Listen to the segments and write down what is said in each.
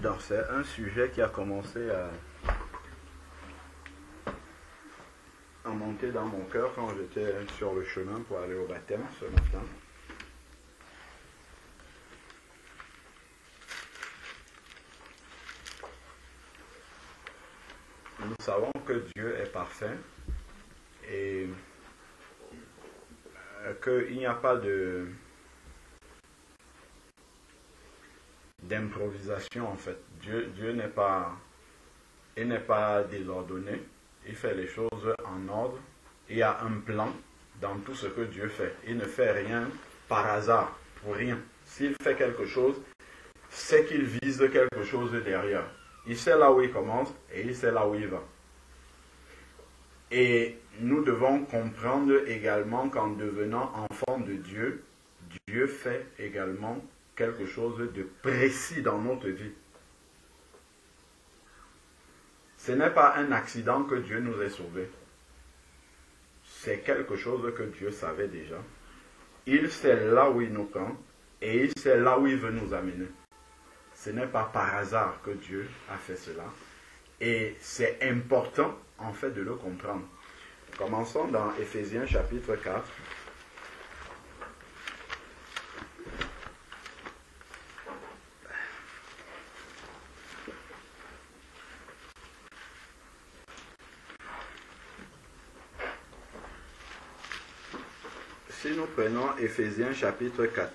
Donc c'est un sujet qui a commencé à monter dans mon cœur quand j'étais sur le chemin pour aller au baptême ce matin. Nous savons que Dieu est parfait et qu'il n'y a pas d'improvisation en fait. Dieu n'est pas désordonné, il fait les choses en ordre, il y a un plan dans tout ce que Dieu fait. Il ne fait rien par hasard, pour rien. S'il fait quelque chose, c'est qu'il vise quelque chose derrière. Il sait là où il commence et il sait là où il va. Et nous devons comprendre également qu'en devenant enfant de Dieu, Dieu fait également quelque chose de précis dans notre vie. Ce n'est pas un accident que Dieu nous ait sauvés. C'est quelque chose que Dieu savait déjà. Il sait là où il nous prend et il sait là où il veut nous amener. Ce n'est pas par hasard que Dieu a fait cela. Et c'est important, en fait, de le comprendre. Commençons dans Éphésiens chapitre 4. Si nous prenons Éphésiens chapitre 4,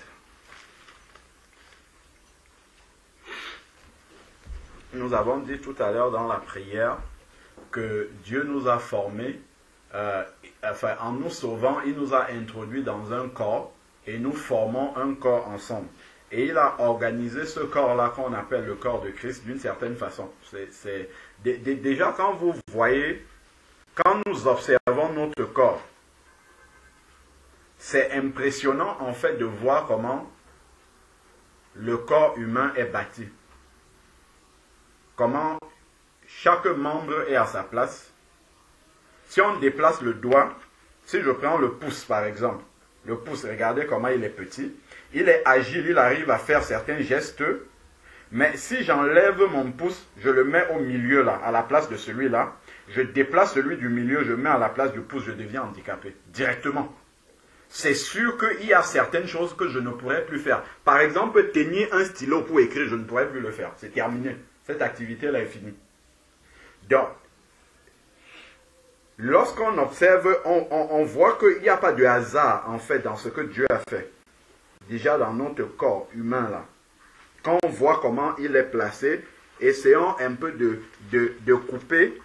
nous avons dit tout à l'heure dans la prière que Dieu nous a formés, en nous sauvant, il nous a introduits dans un corps et nous formons un corps ensemble. Et il a organisé ce corps-là qu'on appelle le corps de Christ d'une certaine façon. Déjà quand vous voyez, quand nous observons notre corps, c'est impressionnant en fait de voir comment le corps humain est bâti. Comment chaque membre est à sa place. Si on déplace le doigt, si je prends le pouce par exemple, le pouce, regardez comment il est petit, il est agile, il arrive à faire certains gestes, mais si j'enlève mon pouce, je le mets au milieu là, à la place de celui-là, je déplace celui du milieu, je mets à la place du pouce, je deviens handicapé, directement. C'est sûr qu'il y a certaines choses que je ne pourrais plus faire. Par exemple, tenir un stylo pour écrire, je ne pourrais plus le faire. C'est terminé. Cette activité-là est finie. Donc, lorsqu'on observe, on voit qu'il n'y a pas de hasard, en fait, dans ce que Dieu a fait. Déjà dans notre corps humain, là. Quand on voit comment il est placé, essayons un peu de couper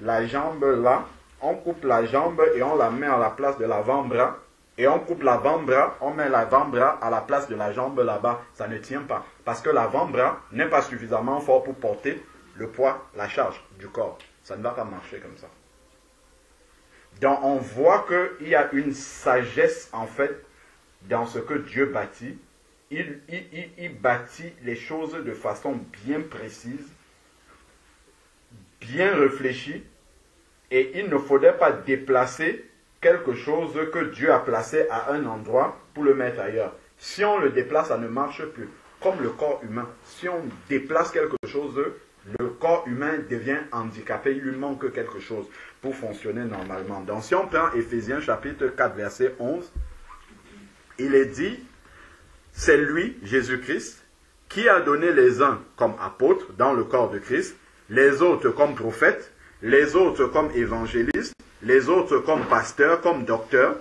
la jambe là. On coupe la jambe et on la met à la place de l'avant-bras. Et on coupe l'avant-bras, on met l'avant-bras à la place de la jambe là-bas. Ça ne tient pas. Parce que l'avant-bras n'est pas suffisamment fort pour porter le poids, la charge du corps. Ça ne va pas marcher comme ça. Donc on voit qu'il y a une sagesse en fait dans ce que Dieu bâtit. Il bâtit les choses de façon bien précise, bien réfléchie. Et il ne faudrait pas déplacer quelque chose que Dieu a placé à un endroit pour le mettre ailleurs. Si on le déplace, ça ne marche plus. Comme le corps humain. Si on déplace quelque chose, le corps humain devient handicapé. Il lui manque quelque chose pour fonctionner normalement. Donc si on prend Éphésiens chapitre 4 verset 11, il est dit, c'est lui, Jésus-Christ, qui a donné les uns comme apôtres dans le corps de Christ, les autres comme prophètes, les autres comme évangélistes, les autres comme pasteurs, comme docteurs,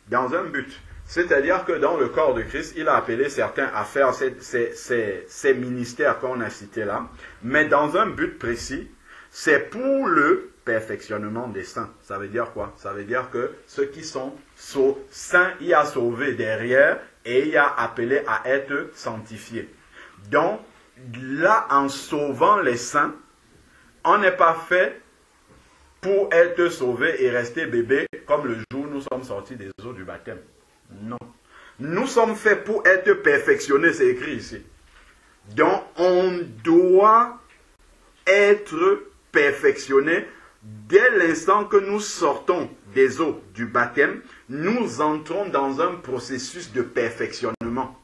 dans un but. C'est-à-dire que dans le corps de Christ, il a appelé certains à faire ces ministères qu'on a cités là, mais dans un but précis, c'est pour le perfectionnement des saints. Ça veut dire quoi? Ça veut dire que ceux qui sont saints, il a sauvé derrière et il a appelé à être sanctifiés. Donc, là, en sauvant les saints, on n'est pas fait pour être sauvé et rester bébé comme le jour où nous sommes sortis des eaux du baptême. Non. Nous sommes faits pour être perfectionnés, c'est écrit ici. Donc, on doit être perfectionné dès l'instant que nous sortons des eaux du baptême. Nous entrons dans un processus de perfectionnement.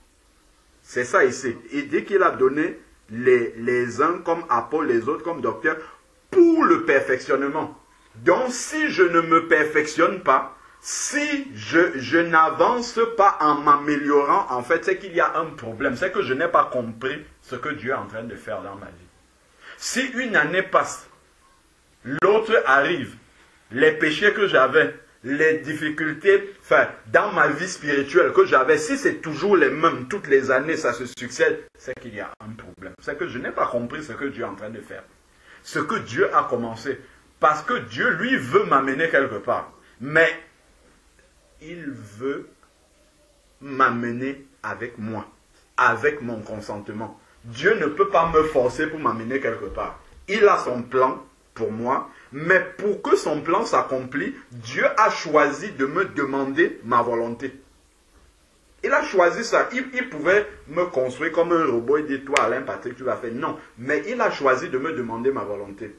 C'est ça ici. Il dit qu'il a donné les uns comme apôtres, les autres comme docteurs, pour le perfectionnement. Donc, si je ne me perfectionne pas, si je n'avance pas en m'améliorant, en fait, c'est qu'il y a un problème. C'est que je n'ai pas compris ce que Dieu est en train de faire dans ma vie. Si une année passe, l'autre arrive, les péchés que j'avais, les difficultés, enfin, dans ma vie spirituelle que j'avais, si c'est toujours les mêmes, toutes les années, ça se succède, c'est qu'il y a un problème. C'est que je n'ai pas compris ce que Dieu est en train de faire. Ce que Dieu a commencé. Parce que Dieu, lui, veut m'amener quelque part. Mais il veut m'amener avec moi, avec mon consentement. Dieu ne peut pas me forcer pour m'amener quelque part. Il a son plan pour moi, mais pour que son plan s'accomplisse, Dieu a choisi de me demander ma volonté. Il a choisi ça. Il pouvait me construire comme un robot et dire, toi Alain Patrick, tu vas faire. Non, mais il a choisi de me demander ma volonté.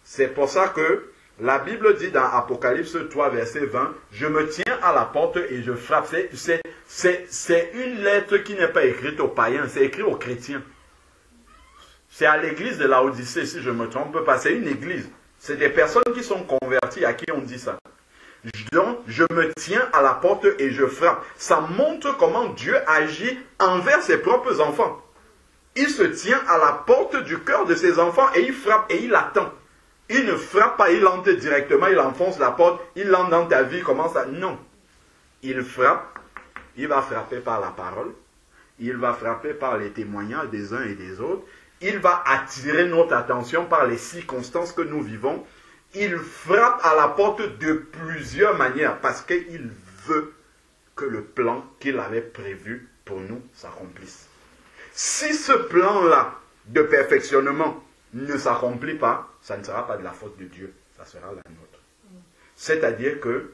C'est pour ça que la Bible dit dans Apocalypse 3, verset 20, « Je me tiens à la porte et je frappe ». C'est une lettre qui n'est pas écrite aux païens, c'est écrit aux chrétiens. C'est à l'église de Laodicée, si je ne me trompe pas. C'est une église. C'est des personnes qui sont converties à qui on dit ça. Donc, je me tiens à la porte et je frappe. Ça montre comment Dieu agit envers ses propres enfants. Il se tient à la porte du cœur de ses enfants et il frappe et il attend. Il ne frappe pas, il entre directement, il enfonce la porte, il entre dans ta vie, comment ça? Non. Il frappe, il va frapper par la parole, il va frapper par les témoignages des uns et des autres, il va attirer notre attention par les circonstances que nous vivons. Il frappe à la porte de plusieurs manières parce qu'il veut que le plan qu'il avait prévu pour nous s'accomplisse. Si ce plan-là de perfectionnement ne s'accomplit pas, ça ne sera pas de la faute de Dieu, ça sera la nôtre. C'est-à-dire que,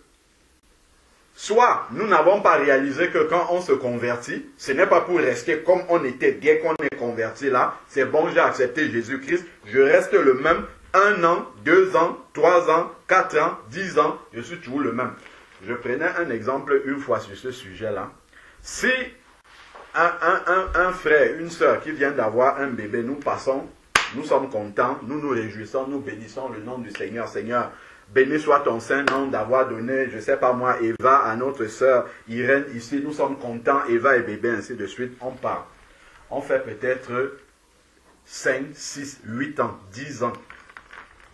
soit nous n'avons pas réalisé que quand on se convertit, ce n'est pas pour rester comme on était dès qu'on est converti là, c'est bon, j'ai accepté Jésus-Christ, je reste le même, 1 an, 2 ans, 3 ans, 4 ans, 10 ans, je suis toujours le même. Je prenais un exemple une fois sur ce sujet-là. Si un frère, une soeur qui vient d'avoir un bébé, nous passons, nous sommes contents, nous nous réjouissons, nous bénissons le nom du Seigneur. Seigneur, béni soit ton Saint-Nom d'avoir donné, je ne sais pas moi, Eva à notre sœur Irène ici. Nous sommes contents, Eva et bébé, ainsi de suite. On part. On fait peut-être 5, 6, 8 ans, 10 ans.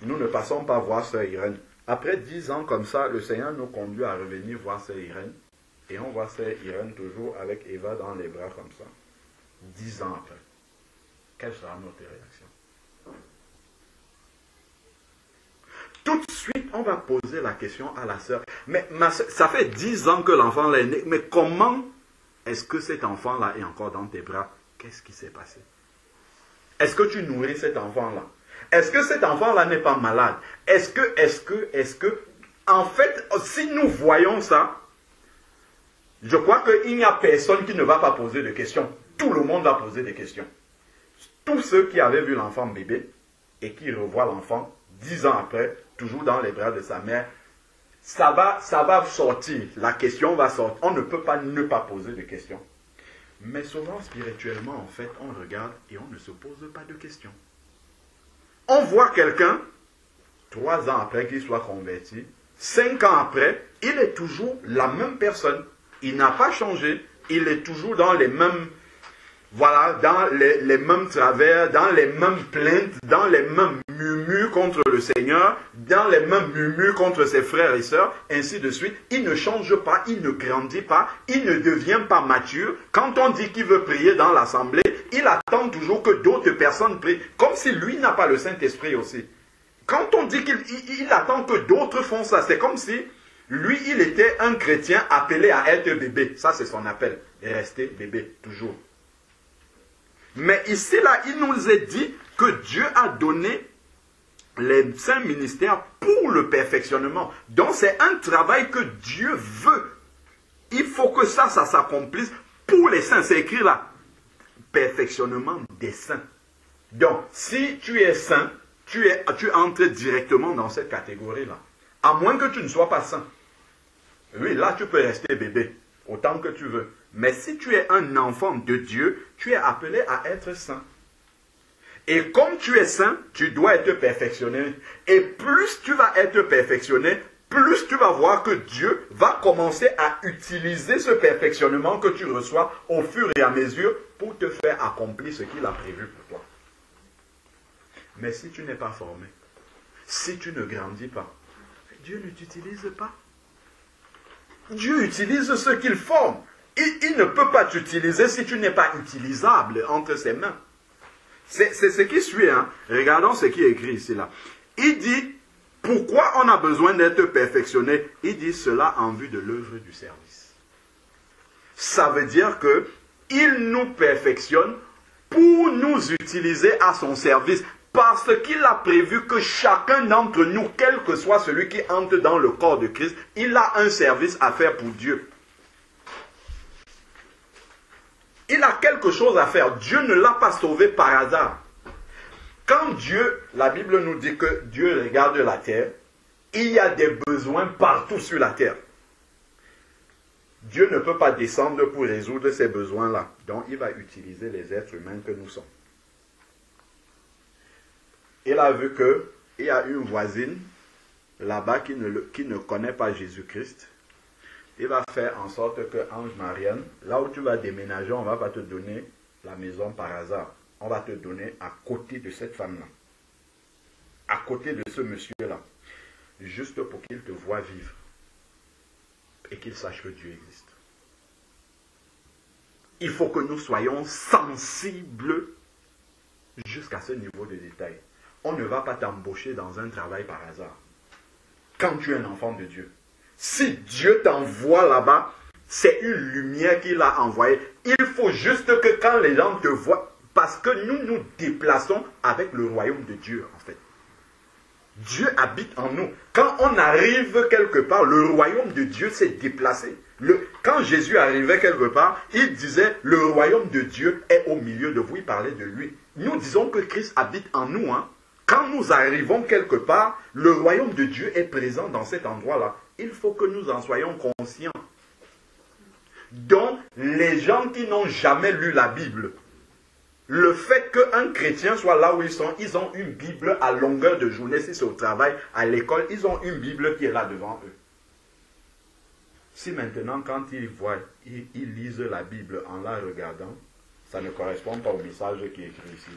Nous ne passons pas voir sœur Irène. Après 10 ans comme ça, le Seigneur nous conduit à revenir voir sœur Irène. Et on voit sœur Irène toujours avec Eva dans les bras comme ça. 10 ans après. Quelle sera notre réaction? Tout de suite, on va poser la question à la sœur. Mais ça fait 10 ans que l'enfant est né. Mais comment est-ce que cet enfant-là est encore dans tes bras? Qu'est-ce qui s'est passé? Est-ce que tu nourris cet enfant-là? Est-ce que cet enfant-là n'est pas malade? Est-ce que, en fait, si nous voyons ça, je crois qu'il n'y a personne qui ne va pas poser de questions. Tout le monde va poser des questions. Tous ceux qui avaient vu l'enfant bébé et qui revoient l'enfant 10 ans après, toujours dans les bras de sa mère, ça va sortir. La question va sortir. On ne peut pas ne pas poser de questions. Mais souvent, spirituellement, en fait, on regarde et on ne se pose pas de questions. On voit quelqu'un, 3 ans après qu'il soit converti, 5 ans après, il est toujours la même personne. Il n'a pas changé. Il est toujours dans les mêmes, voilà, dans les mêmes travers, dans les mêmes plaintes, dans les mêmes murmures contre le Seigneur, dans les mêmes murmures contre ses frères et sœurs, ainsi de suite. Il ne change pas, il ne grandit pas, il ne devient pas mature. Quand on dit qu'il veut prier dans l'assemblée, il attend toujours que d'autres personnes prient, comme si lui n'a pas le Saint-Esprit aussi. Quand on dit qu'il attend que d'autres font ça, c'est comme si lui, il était un chrétien appelé à être bébé. Ça, c'est son appel. Rester bébé, toujours. Mais ici, là, il nous est dit que Dieu a donné les saints ministères pour le perfectionnement. Donc, c'est un travail que Dieu veut. Il faut que ça s'accomplisse pour les saints. C'est écrit là. Perfectionnement des saints. Donc, si tu es saint, tu entres directement dans cette catégorie-là. À moins que tu ne sois pas saint. Oui, là, tu peux rester bébé, autant que tu veux. Mais si tu es un enfant de Dieu, tu es appelé à être saint. Et comme tu es saint, tu dois être perfectionné. Et plus tu vas être perfectionné, plus tu vas voir que Dieu va commencer à utiliser ce perfectionnement que tu reçois au fur et à mesure pour te faire accomplir ce qu'il a prévu pour toi. Mais si tu n'es pas formé, si tu ne grandis pas, Dieu ne t'utilise pas. Dieu utilise ce qu'il forme. Il ne peut pas t'utiliser si tu n'es pas utilisable entre ses mains. C'est ce qui suit. Hein. Regardons ce qui est écrit ici. Là. Il dit, pourquoi on a besoin d'être perfectionné? Il dit cela en vue de l'œuvre du service. Ça veut dire que il nous perfectionne pour nous utiliser à son service. Parce qu'il a prévu que chacun d'entre nous, quel que soit celui qui entre dans le corps de Christ, il a un service à faire pour Dieu. Il a quelque chose à faire. Dieu ne l'a pas sauvé par hasard. Quand Dieu, la Bible nous dit que Dieu regarde la terre, il y a des besoins partout sur la terre. Dieu ne peut pas descendre pour résoudre ces besoins-là. Donc il va utiliser les êtres humains que nous sommes. Il a vu qu'il y a une voisine là-bas qui ne connaît pas Jésus-Christ. Il va faire en sorte que Ange Marianne, là où tu vas déménager, on ne va pas te donner la maison par hasard. On va te donner à côté de cette femme-là. À côté de ce monsieur-là. Juste pour qu'il te voie vivre. Et qu'il sache que Dieu existe. Il faut que nous soyons sensibles jusqu'à ce niveau de détail. On ne va pas t'embaucher dans un travail par hasard. Quand tu es un enfant de Dieu. Si Dieu t'envoie là-bas, c'est une lumière qu'il a envoyée. Il faut juste que quand les gens te voient, parce que nous nous déplaçons avec le royaume de Dieu en fait. Dieu habite en nous. Quand on arrive quelque part, le royaume de Dieu s'est déplacé. Quand Jésus arrivait quelque part, il disait, le royaume de Dieu est au milieu de vous. Il parlait de lui. Nous disons que Christ habite en nous. Hein. Quand nous arrivons quelque part, le royaume de Dieu est présent dans cet endroit-là. Il faut que nous en soyons conscients. Donc, les gens qui n'ont jamais lu la Bible, le fait qu'un chrétien soit là où ils ont une Bible à longueur de journée, si c'est au travail, à l'école, ils ont une Bible qui est là devant eux. Si maintenant, quand ils voient, ils lisent la Bible en la regardant, ça ne correspond pas au message qui est écrit ici.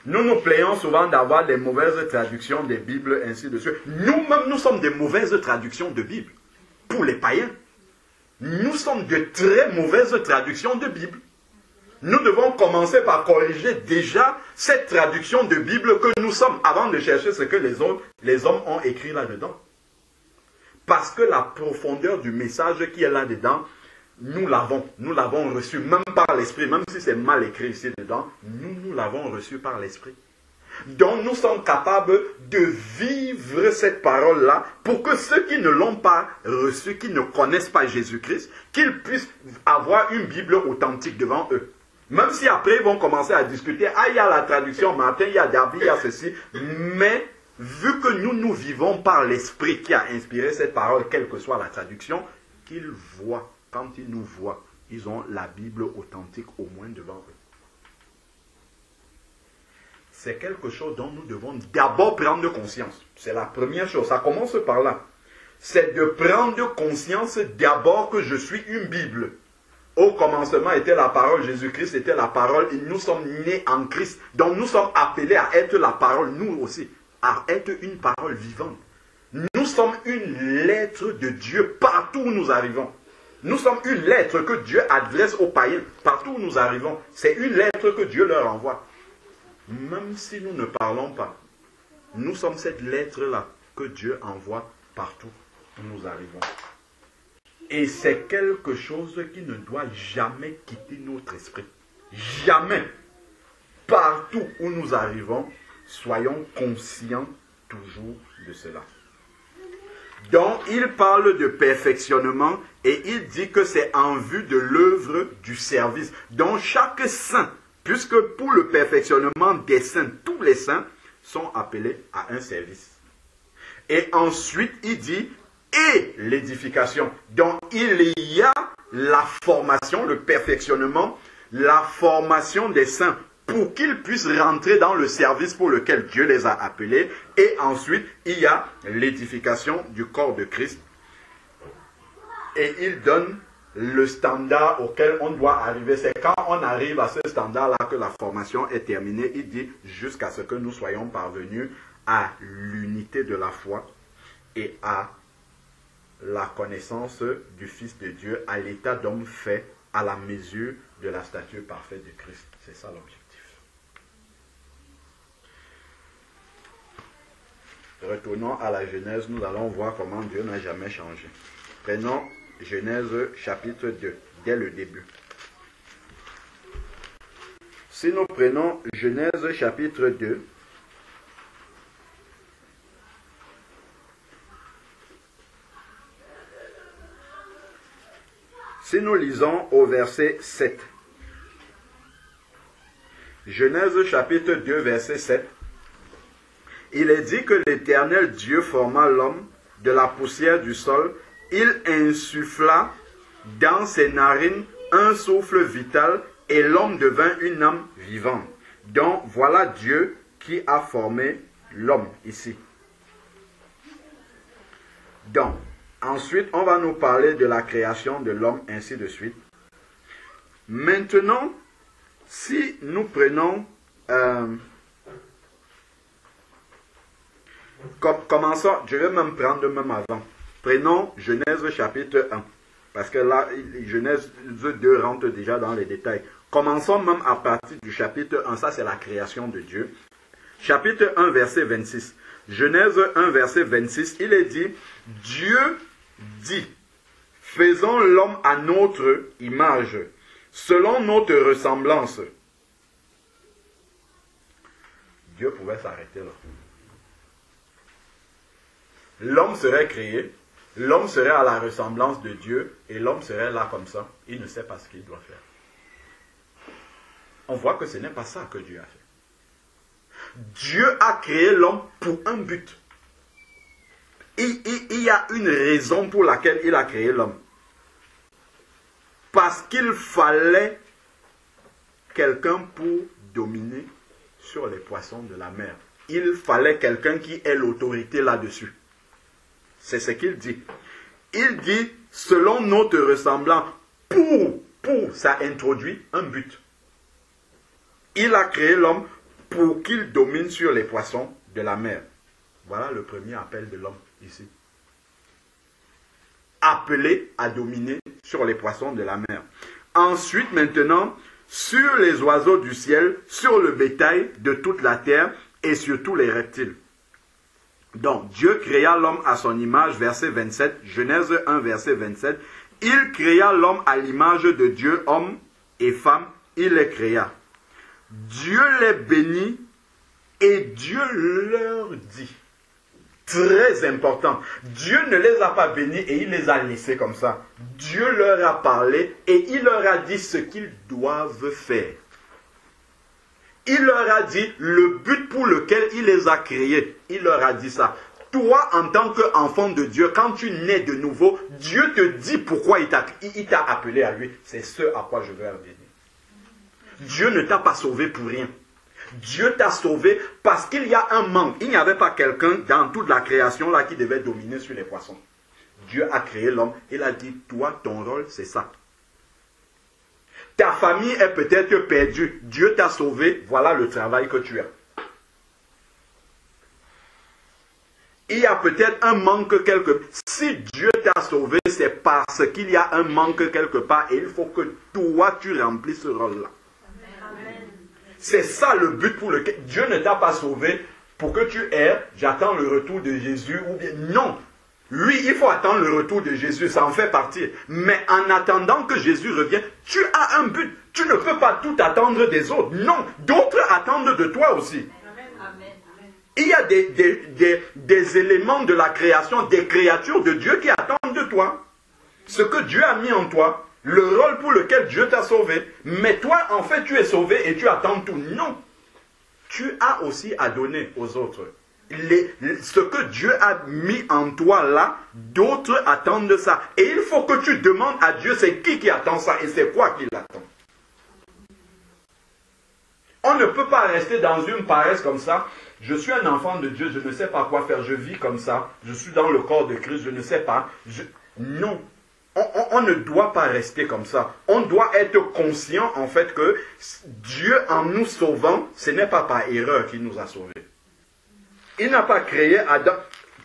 Nous nous plaignons souvent d'avoir des mauvaises traductions des Bibles, ainsi de suite. Nous-mêmes, nous sommes des mauvaises traductions de Bible. Pour les païens. Nous sommes de très mauvaises traductions de Bible. Nous devons commencer par corriger déjà cette traduction de Bible que nous sommes, avant de chercher ce que les hommes ont écrit là-dedans. Parce que la profondeur du message qui est là-dedans, nous l'avons reçu, même par l'esprit, même si c'est mal écrit ici dedans, nous l'avons reçu par l'esprit. Donc nous sommes capables de vivre cette parole-là pour que ceux qui ne l'ont pas reçue, qui ne connaissent pas Jésus-Christ, qu'ils puissent avoir une Bible authentique devant eux. Même si après ils vont commencer à discuter, ah il y a la traduction Martin, il y a David, il y a ceci, mais vu que nous vivons par l'esprit qui a inspiré cette parole, quelle que soit la traduction, qu'ils voient. Quand ils nous voient, ils ont la Bible authentique au moins devant eux. C'est quelque chose dont nous devons d'abord prendre conscience. C'est la première chose. Ça commence par là. C'est de prendre conscience d'abord que je suis une Bible. Au commencement était la parole, Jésus-Christ était la parole et nous sommes nés en Christ. Donc nous sommes appelés à être la parole, nous aussi, à être une parole vivante. Nous sommes une lettre de Dieu partout où nous arrivons. Nous sommes une lettre que Dieu adresse aux païens. Partout où nous arrivons, c'est une lettre que Dieu leur envoie. Même si nous ne parlons pas, nous sommes cette lettre-là que Dieu envoie partout où nous arrivons. Et c'est quelque chose qui ne doit jamais quitter notre esprit. Jamais. Partout où nous arrivons, soyons conscients toujours de cela. Donc, il parle de perfectionnement et il dit que c'est en vue de l'œuvre du service. Donc, chaque saint, puisque pour le perfectionnement des saints, tous les saints sont appelés à un service. Et ensuite, il dit, et l'édification. Donc, il y a la formation, le perfectionnement, la formation des saints pour qu'ils puissent rentrer dans le service pour lequel Dieu les a appelés. Et ensuite, il y a l'édification du corps de Christ. Et il donne le standard auquel on doit arriver. C'est quand on arrive à ce standard-là que la formation est terminée. Il dit jusqu'à ce que nous soyons parvenus à l'unité de la foi et à la connaissance du Fils de Dieu, à l'état d'homme fait à la mesure de la stature parfaite de Christ. C'est ça l'objectif. Retournons à la Genèse, nous allons voir comment Dieu n'a jamais changé. Prenons Genèse chapitre 2, dès le début. Si nous prenons Genèse chapitre 2, si nous lisons au verset 7, Genèse chapitre 2, verset 7, il est dit que l'Éternel Dieu forma l'homme de la poussière du sol, il insuffla dans ses narines un souffle vital et l'homme devint une âme vivante. Donc voilà Dieu qui a formé l'homme ici. Donc, ensuite on va nous parler de la création de l'homme, ainsi de suite. Maintenant, si nous prenons... commençons, je vais même prendre même avant. Prenons Genèse chapitre 1. Parce que là, Genèse 2 rentre déjà dans les détails. Commençons même à partir du chapitre 1. Ça, c'est la création de Dieu. Chapitre 1, verset 26. Genèse 1, verset 26. Il est dit, Dieu dit, faisons l'homme à notre image, selon notre ressemblance. Dieu pouvait s'arrêter là. L'homme serait créé, l'homme serait à la ressemblance de Dieu, et l'homme serait là comme ça. Il ne sait pas ce qu'il doit faire. On voit que ce n'est pas ça que Dieu a fait. Dieu a créé l'homme pour un but. Il y a une raison pour laquelle il a créé l'homme. Parce qu'il fallait quelqu'un pour dominer sur les poissons de la mer. Il fallait quelqu'un qui ait l'autorité là-dessus. C'est ce qu'il dit. Il dit, selon notre ressemblance, ça introduit un but. Il a créé l'homme pour qu'il domine sur les poissons de la mer. Voilà le premier appel de l'homme ici. Appelé à dominer sur les poissons de la mer. Ensuite, maintenant, sur les oiseaux du ciel, sur le bétail de toute la terre et sur tous les reptiles. Donc, Dieu créa l'homme à son image, verset 27, Genèse 1, verset 27. Il créa l'homme à l'image de Dieu, homme et femme, il les créa. Dieu les bénit et Dieu leur dit. Très important. Dieu ne les a pas bénis et il les a laissés comme ça. Dieu leur a parlé et il leur a dit ce qu'ils doivent faire. Il leur a dit le but pour lequel il les a créés. Il leur a dit ça. Toi, en tant qu'enfant de Dieu, quand tu nais de nouveau, Dieu te dit pourquoi il t'a appelé à lui. C'est ce à quoi je veux en venir. Dieu ne t'a pas sauvé pour rien. Dieu t'a sauvé parce qu'il y a un manque. Il n'y avait pas quelqu'un dans toute la création là qui devait dominer sur les poissons. Dieu a créé l'homme. Il a dit, toi, ton rôle, c'est ça. Ta famille est peut-être perdue. Dieu t'a sauvé. Voilà le travail que tu as. Il y a peut-être un manque quelque part. Si Dieu t'a sauvé, c'est parce qu'il y a un manque quelque part. Et il faut que toi, tu remplisses ce rôle-là. C'est ça le but pour lequel Dieu ne t'a pas sauvé pour que tu erres. J'attends le retour de Jésus. Ou bien non. Oui, il faut attendre le retour de Jésus, ça en fait partie. Mais en attendant que Jésus revienne, tu as un but. Tu ne peux pas tout attendre des autres. Non, d'autres attendent de toi aussi. Amen. Il y a des éléments de la création, des créatures de Dieu qui attendent de toi. Ce que Dieu a mis en toi, le rôle pour lequel Dieu t'a sauvé. Mais toi, en fait, tu es sauvé et tu attends tout. Non. Tu as aussi à donner aux autres. Ce que Dieu a mis en toi là, d'autres attendent ça. Et il faut que tu demandes à Dieu, c'est qui attend ça et c'est quoi qu'il attend. On On ne peut pas rester dans une paresse comme ça. Je suis un enfant de Dieu, je ne sais pas quoi faire, je vis comme ça, je suis dans le corps de Christ, je ne sais pas. Non, on ne doit pas rester comme ça. On doit être conscient en fait que Dieu en nous sauvant, ce n'est pas par erreur qu'il nous a sauvés. Il n'a pas créé Adam.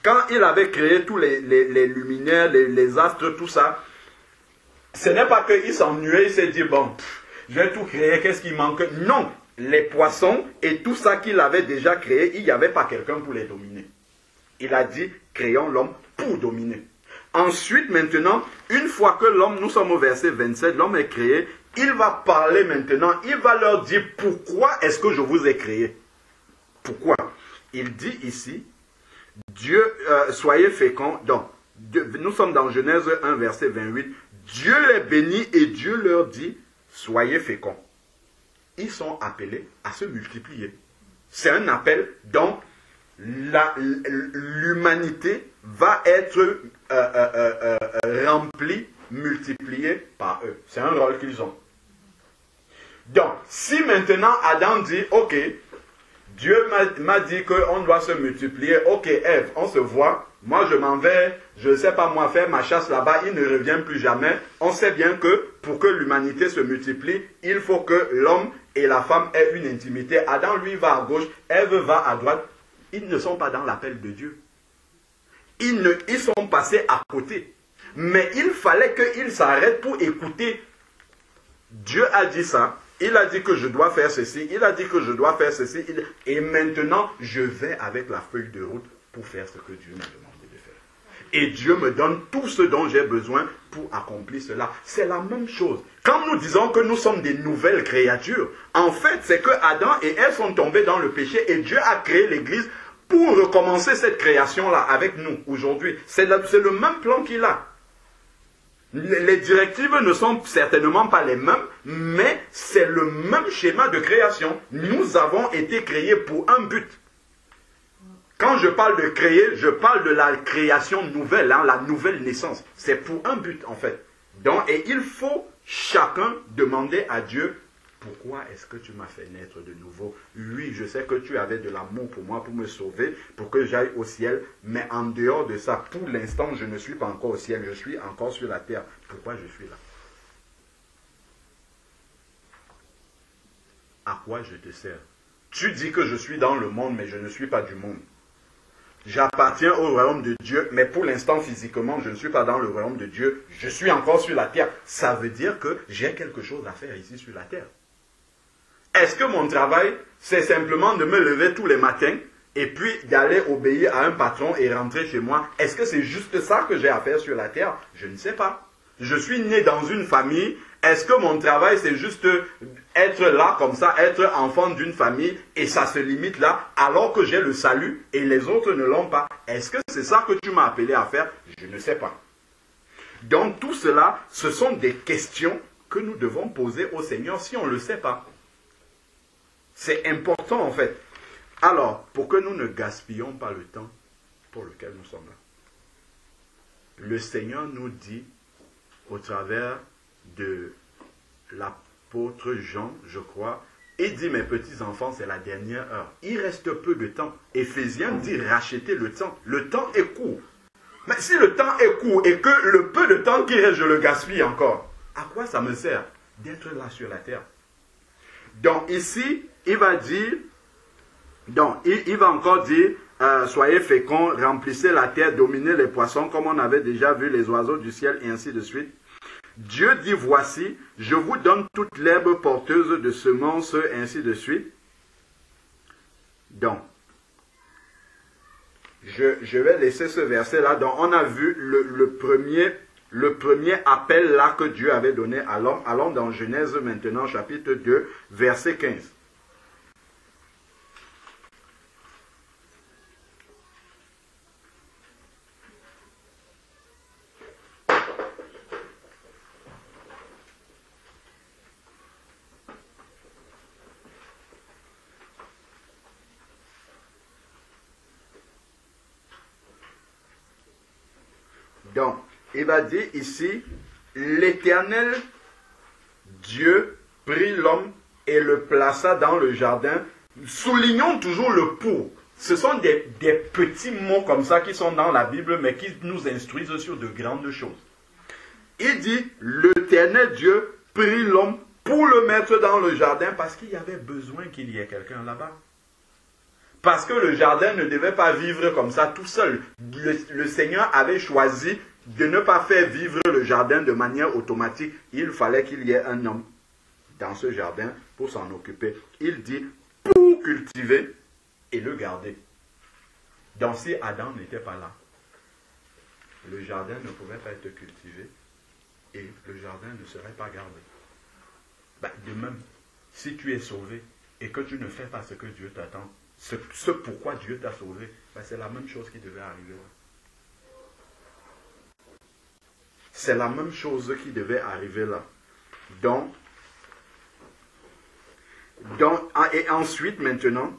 Quand il avait créé tous les luminaires, les astres, tout ça, ce n'est pas qu'il s'ennuyait, il s'est dit, bon, je vais tout créer, qu'est-ce qui manque? Non, les poissons et tout ça qu'il avait déjà créé, il n'y avait pas quelqu'un pour les dominer. Il a dit, créons l'homme pour dominer. Ensuite, maintenant, une fois que l'homme, nous sommes au verset 27, l'homme est créé, il va parler maintenant, il va leur dire, pourquoi est-ce que je vous ai créé? Pourquoi? Il dit ici, Dieu, soyez féconds. Donc, nous sommes dans Genèse 1, verset 28. Dieu les bénit et Dieu leur dit, soyez féconds. Ils sont appelés à se multiplier. C'est un appel, donc l'humanité va être remplie, multipliée par eux. C'est un rôle qu'ils ont. Donc, si maintenant Adam dit, ok, Dieu m'a dit qu'on doit se multiplier. Ok, Ève, on se voit. Moi, je m'en vais, je ne sais pas moi faire ma chasse là-bas. Il ne revient plus jamais. On sait bien que pour que l'humanité se multiplie, il faut que l'homme et la femme aient une intimité. Adam, lui, va à gauche. Ève va à droite. Ils ne sont pas dans l'appel de Dieu. Ils sont passés à côté. Mais il fallait qu'ils s'arrêtent pour écouter. Dieu a dit ça. Il a dit que je dois faire ceci, il a dit que je dois faire ceci, et maintenant je vais avec la feuille de route pour faire ce que Dieu m'a demandé de faire. Et Dieu me donne tout ce dont j'ai besoin pour accomplir cela. C'est la même chose. Quand nous disons que nous sommes des nouvelles créatures, en fait c'est que Adam et Ève sont tombés dans le péché et Dieu a créé l'Église pour recommencer cette création-là avec nous aujourd'hui. C'est le même plan qu'il a. Les directives ne sont certainement pas les mêmes, mais c'est le même schéma de création. Nous avons été créés pour un but. Quand je parle de créer, je parle de la création nouvelle, hein, la nouvelle naissance. C'est pour un but en fait. Donc, et il faut chacun demander à Dieu, pourquoi est-ce que tu m'as fait naître de nouveau? Oui, je sais que tu avais de l'amour pour moi, pour me sauver, pour que j'aille au ciel. Mais en dehors de ça, pour l'instant, je ne suis pas encore au ciel. Je suis encore sur la terre. Pourquoi je suis là? À quoi je te sers? Tu dis que je suis dans le monde, mais je ne suis pas du monde. J'appartiens au royaume de Dieu, mais pour l'instant, physiquement, je ne suis pas dans le royaume de Dieu. Je suis encore sur la terre. Ça veut dire que j'ai quelque chose à faire ici sur la terre. Est-ce que mon travail, c'est simplement de me lever tous les matins et puis d'aller obéir à un patron et rentrer chez moi? Est-ce que c'est juste ça que j'ai à faire sur la terre? Je ne sais pas. Je suis né dans une famille. Est-ce que mon travail, c'est juste être là comme ça, être enfant d'une famille et ça se limite là alors que j'ai le salut et les autres ne l'ont pas? Est-ce que c'est ça que tu m'as appelé à faire? Je ne sais pas. Donc tout cela, ce sont des questions que nous devons poser au Seigneur si on ne le sait pas. C'est important en fait. Alors, pour que nous ne gaspillons pas le temps pour lequel nous sommes là, le Seigneur nous dit au travers de l'apôtre Jean, je crois, il dit, mes petits enfants, c'est la dernière heure. Il reste peu de temps. Éphésiens dit, rachetez le temps. Le temps est court. Mais si le temps est court et que le peu de temps qui reste, je le gaspille encore, à quoi ça me sert d'être là sur la terre? Donc ici, il va dire, donc il va encore dire, soyez féconds, remplissez la terre, dominez les poissons, comme on avait déjà vu les oiseaux du ciel, et ainsi de suite. Dieu dit, voici, je vous donne toute l'herbe porteuse de semences, ainsi de suite. Donc, je vais laisser ce verset-là. Donc, on a vu le premier appel là que Dieu avait donné à l'homme. Allons dans Genèse maintenant, chapitre 2, verset 15. Donc, il va dire ici, l'Éternel Dieu prit l'homme et le plaça dans le jardin. Soulignons toujours le pour. Ce sont des petits mots comme ça qui sont dans la Bible, mais qui nous instruisent sur de grandes choses. Il dit, l'Éternel Dieu prit l'homme pour le mettre dans le jardin parce qu'il y avait besoin qu'il y ait quelqu'un là-bas. Parce que le jardin ne devait pas vivre comme ça tout seul. Le Seigneur avait choisi de ne pas faire vivre le jardin de manière automatique. Il fallait qu'il y ait un homme dans ce jardin pour s'en occuper. Il dit, pour cultiver et le garder. Donc si Adam n'était pas là, le jardin ne pouvait pas être cultivé et le jardin ne serait pas gardé. Ben, de même, si tu es sauvé et que tu ne fais pas ce que Dieu t'attend, ce pourquoi Dieu t'a sauvé, ben c'est la même chose qui devait arriver là. C'est la même chose qui devait arriver là. Donc, et ensuite maintenant,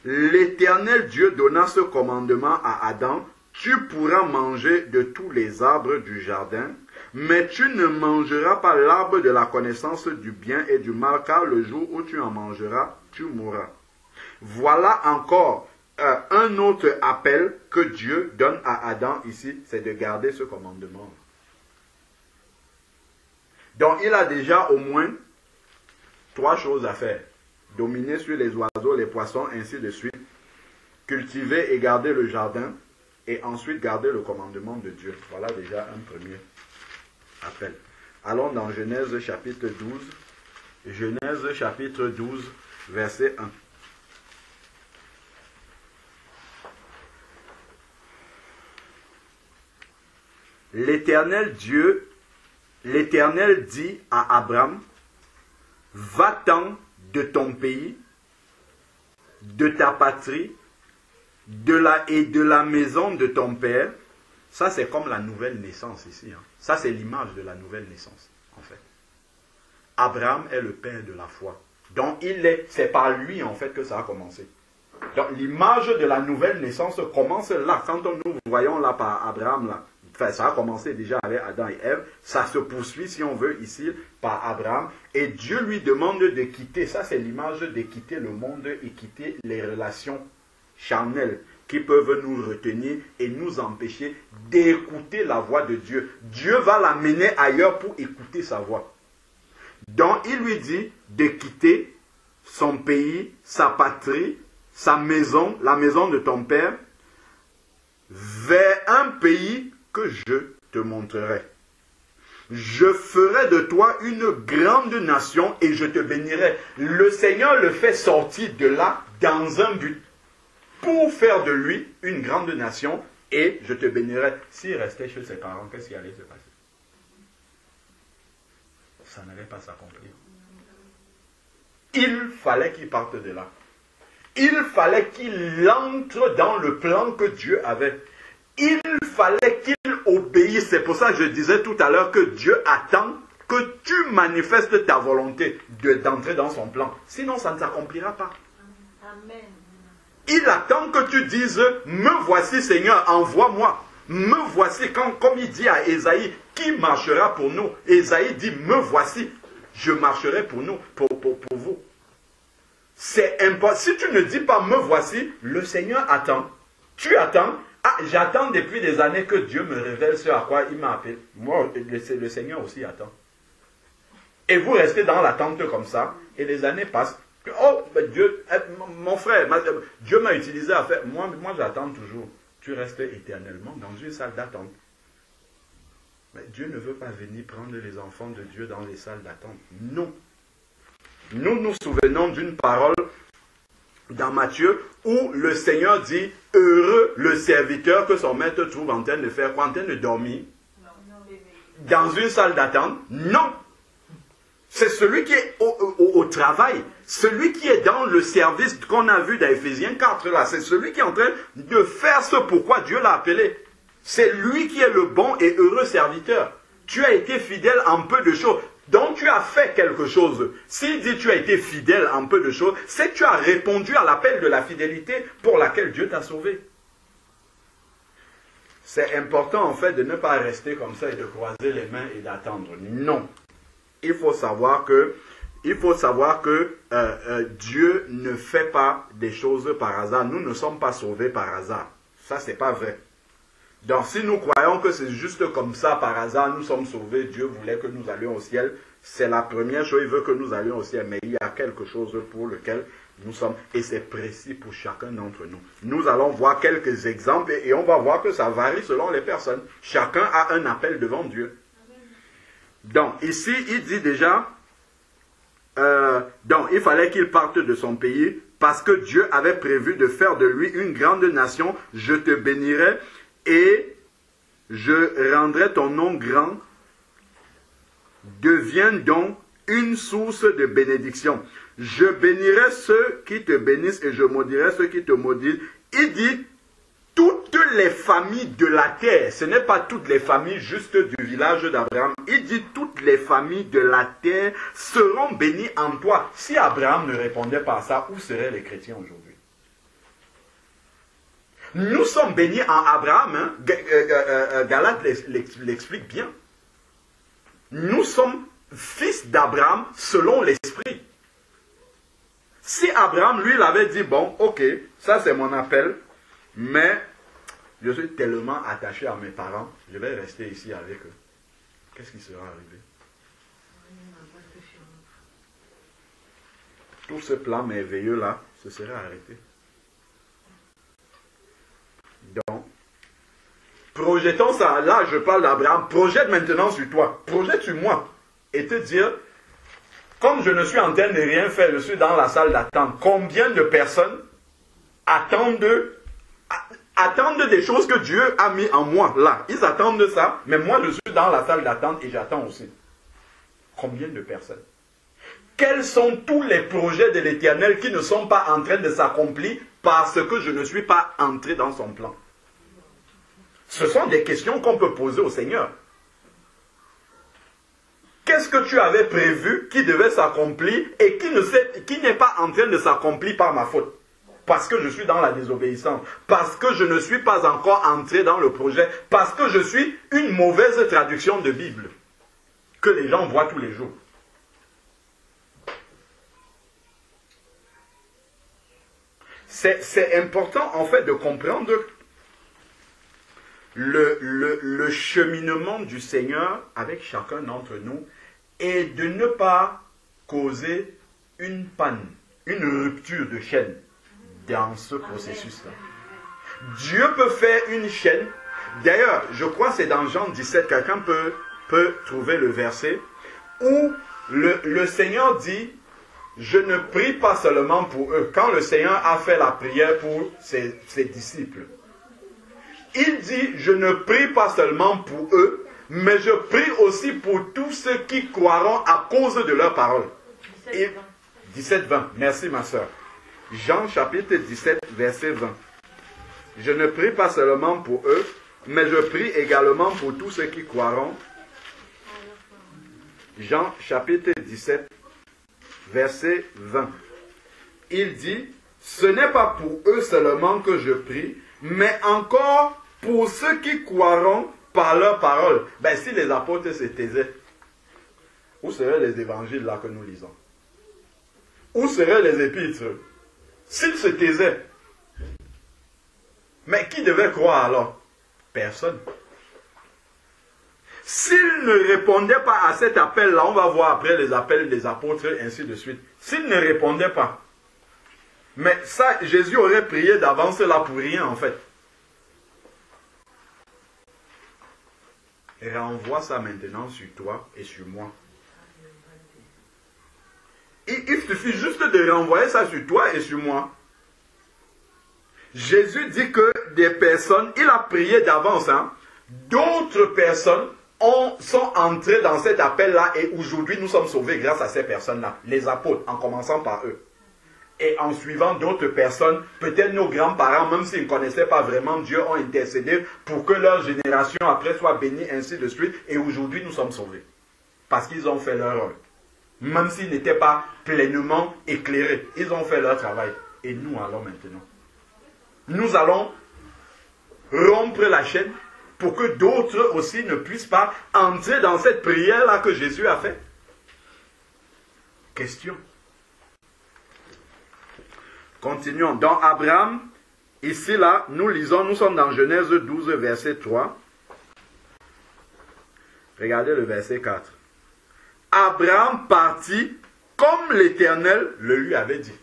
l'Éternel Dieu donna ce commandement à Adam, tu pourras manger de tous les arbres du jardin, mais tu ne mangeras pas l'arbre de la connaissance du bien et du mal, car le jour où tu en mangeras, tu mourras. Voilà encore un autre appel que Dieu donne à Adam ici, c'est de garder ce commandement. Donc il a déjà au moins 3 choses à faire. Dominer sur les oiseaux, les poissons, ainsi de suite. Cultiver et garder le jardin. Et ensuite garder le commandement de Dieu. Voilà déjà un premier appel. Allons dans Genèse chapitre 12. Genèse chapitre 12, verset 1. L'Éternel dit à Abraham, va-t'en de ton pays, de ta patrie, et de la maison de ton père. Ça, c'est comme la nouvelle naissance ici. Ça, c'est l'image de la nouvelle naissance, en fait. Abraham est le père de la foi. Donc, c'est par lui, en fait, que ça a commencé. Donc, l'image de la nouvelle naissance commence là. Quand nous voyons là par Abraham, là, enfin, ça a commencé déjà avec Adam et Ève. Ça se poursuit, si on veut, ici, par Abraham. Et Dieu lui demande de quitter. Ça, c'est l'image de quitter le monde et quitter les relations charnelles qui peuvent nous retenir et nous empêcher d'écouter la voix de Dieu. Dieu va l'amener ailleurs pour écouter sa voix. Donc, il lui dit de quitter son pays, sa patrie, sa maison, la maison de ton père, vers un pays que je te montrerai. Je ferai de toi une grande nation et je te bénirai. Le Seigneur le fait sortir de là dans un but pour faire de lui une grande nation et je te bénirai. S'il restait chez ses parents, qu'est-ce qui allait se passer? Ça n'allait pas s'accomplir. Il fallait qu'il parte de là. Il fallait qu'il entre dans le plan que Dieu avait. Il fallait qu'il obéisse. C'est pour ça que je disais tout à l'heure que Dieu attend que tu manifestes ta volonté d'entrer dans son plan. Sinon, ça ne s'accomplira pas. Amen. Il attend que tu dises, me voici Seigneur, envoie-moi. Me voici, comme il dit à Ésaïe, qui marchera pour nous? Ésaïe dit, me voici, je marcherai pour nous, pour vous. C'est important. Si tu ne dis pas, me voici, le Seigneur attend. Tu attends. Ah, j'attends depuis des années que Dieu me révèle ce à quoi il m'a appelé. Moi, le Seigneur aussi attend. Et vous restez dans l'attente comme ça, et les années passent. Oh, Dieu, mon frère, Dieu m'a utilisé à faire. Moi j'attends toujours. Tu restes éternellement dans une salle d'attente. Mais Dieu ne veut pas venir prendre les enfants de Dieu dans les salles d'attente. Non. Nous nous souvenons d'une parole dans Matthieu où le Seigneur dit, heureux le serviteur que son maître trouve en train de faire quoi? En train de dormir dans une salle d'attente. Non. C'est celui qui est au travail, celui qui est dans le service qu'on a vu dans Éphésiens 4 là, c'est celui qui est en train de faire ce pourquoi Dieu l'a appelé. C'est lui qui est le bon et heureux serviteur. Tu as été fidèle en peu de choses, donc tu as fait quelque chose. S'il dit tu as été fidèle en peu de choses, c'est que tu as répondu à l'appel de la fidélité pour laquelle Dieu t'a sauvé. C'est important en fait de ne pas rester comme ça et de croiser les mains et d'attendre. Non. Il faut savoir que il faut savoir que Dieu ne fait pas des choses par hasard. Nous ne sommes pas sauvés par hasard. Ça, c'est pas vrai. Donc, si nous croyons que c'est juste comme ça, par hasard, nous sommes sauvés, Dieu voulait que nous allions au ciel, c'est la première chose, il veut que nous allions au ciel, mais il y a quelque chose pour lequel nous sommes, et c'est précis pour chacun d'entre nous. Nous allons voir quelques exemples, et on va voir que ça varie selon les personnes. Chacun a un appel devant Dieu. Donc, ici, il dit déjà, donc, il fallait qu'il parte de son pays, parce que Dieu avait prévu de faire de lui une grande nation. Je te bénirai, et je rendrai ton nom grand. Deviens donc une source de bénédiction. Je bénirai ceux qui te bénissent et je maudirai ceux qui te maudissent. Il dit, toutes les familles de la terre, ce n'est pas toutes les familles juste du village d'Abraham. Il dit, toutes les familles de la terre seront bénies en toi. Si Abraham ne répondait pas à ça, où seraient les chrétiens aujourd'hui? Nous sommes bénis en Abraham. Hein? Galate l'explique bien. Nous sommes fils d'Abraham selon l'esprit. Si Abraham, lui, l'avait dit, bon, ok, ça c'est mon appel, mais je suis tellement attaché à mes parents, je vais rester ici avec eux. Qu'est-ce qui sera arrivé? Tout ce plan merveilleux là, se serait arrêté. Donc, projetons ça, là je parle d'Abraham, projette maintenant sur toi, projette sur moi, et te dire, comme je ne suis en train de rien faire, je suis dans la salle d'attente, combien de personnes attendent des choses que Dieu a mis en moi, là, ils attendent ça, mais moi je suis dans la salle d'attente et j'attends aussi. Combien de personnes? Quels sont tous les projets de l'Éternel qui ne sont pas en train de s'accomplir parce que je ne suis pas entré dans son plan? Ce sont des questions qu'on peut poser au Seigneur. Qu'est-ce que tu avais prévu qui devait s'accomplir et qui n'est pas en train de s'accomplir par ma faute? Parce que je suis dans la désobéissance, parce que je ne suis pas encore entré dans le projet, parce que je suis une mauvaise traduction de Bible que les gens voient tous les jours. C'est important en fait de comprendre le cheminement du Seigneur avec chacun d'entre nous et de ne pas causer une panne, une rupture de chaîne dans ce processus-là. Dieu peut faire une chaîne. D'ailleurs, je crois que c'est dans Jean 17, quelqu'un peut trouver le verset où le Seigneur dit, je ne prie pas seulement pour eux. Quand le Seigneur a fait la prière pour ses disciples, il dit, je ne prie pas seulement pour eux, mais je prie aussi pour tous ceux qui croiront à cause de leur parole. 17-20, merci ma soeur. Jean chapitre 17, verset 20. Je ne prie pas seulement pour eux, mais je prie également pour tous ceux qui croiront. Jean chapitre 17, verset 20. Il dit, ce n'est pas pour eux seulement que je prie, mais encore pour ceux qui croiront par leur parole. Ben, si les apôtres se taisaient, où seraient les évangiles là que nous lisons? Où seraient les épîtres? S'ils se taisaient, mais qui devait croire alors? Personne. S'ils ne répondaient pas à cet appel-là, on va voir après les appels des apôtres, ainsi de suite. S'ils ne répondaient pas, mais ça, Jésus aurait prié d'avance là pour rien en fait. Renvoie ça maintenant sur toi et sur moi. Il suffit juste de renvoyer ça sur toi et sur moi. Jésus dit que des personnes, il a prié d'avance, hein, d'autres personnes sont entrées dans cet appel-là et aujourd'hui nous sommes sauvés grâce à ces personnes-là, les apôtres, en commençant par eux. Et en suivant d'autres personnes, peut-être nos grands-parents, même s'ils ne connaissaient pas vraiment Dieu, ont intercédé pour que leur génération après soit bénie, ainsi de suite. Et aujourd'hui, nous sommes sauvés. Parce qu'ils ont fait leur rôle. Même s'ils n'étaient pas pleinement éclairés, ils ont fait leur travail. Et nous allons maintenant. Nous allons rompre la chaîne pour que d'autres aussi ne puissent pas entrer dans cette prière-là que Jésus a faite. question. Continuons. Dans Abraham, ici, là, nous lisons, nous sommes dans Genèse 12, verset 3. Regardez le verset 4. Abraham partit comme l'Éternel le lui avait dit.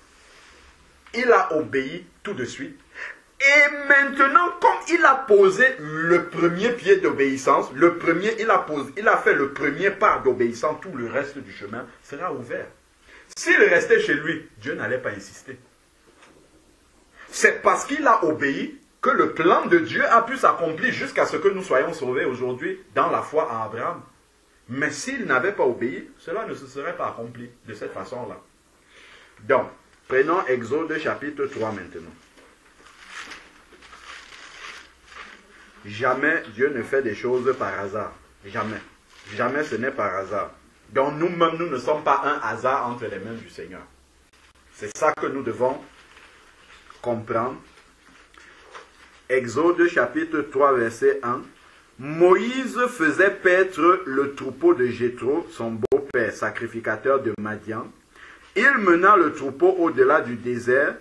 Il a obéi tout de suite. Et maintenant, comme il a posé le premier pied d'obéissance, il a fait le premier pas d'obéissance, tout le reste du chemin sera ouvert. S'il restait chez lui, Dieu n'allait pas insister. C'est parce qu'il a obéi que le plan de Dieu a pu s'accomplir jusqu'à ce que nous soyons sauvés aujourd'hui dans la foi en Abraham. Mais s'il n'avait pas obéi, cela ne se serait pas accompli de cette façon-là. Donc, prenons Exode chapitre 3 maintenant. Jamais Dieu ne fait des choses par hasard. Jamais. Jamais ce n'est par hasard. Donc nous-mêmes, nous ne sommes pas un hasard entre les mains du Seigneur. C'est ça que nous devons comprendre. Exode chapitre 3 verset 1. Moïse faisait paître le troupeau de Jéthro, son beau-père, sacrificateur de Madian. Il mena le troupeau au-delà du désert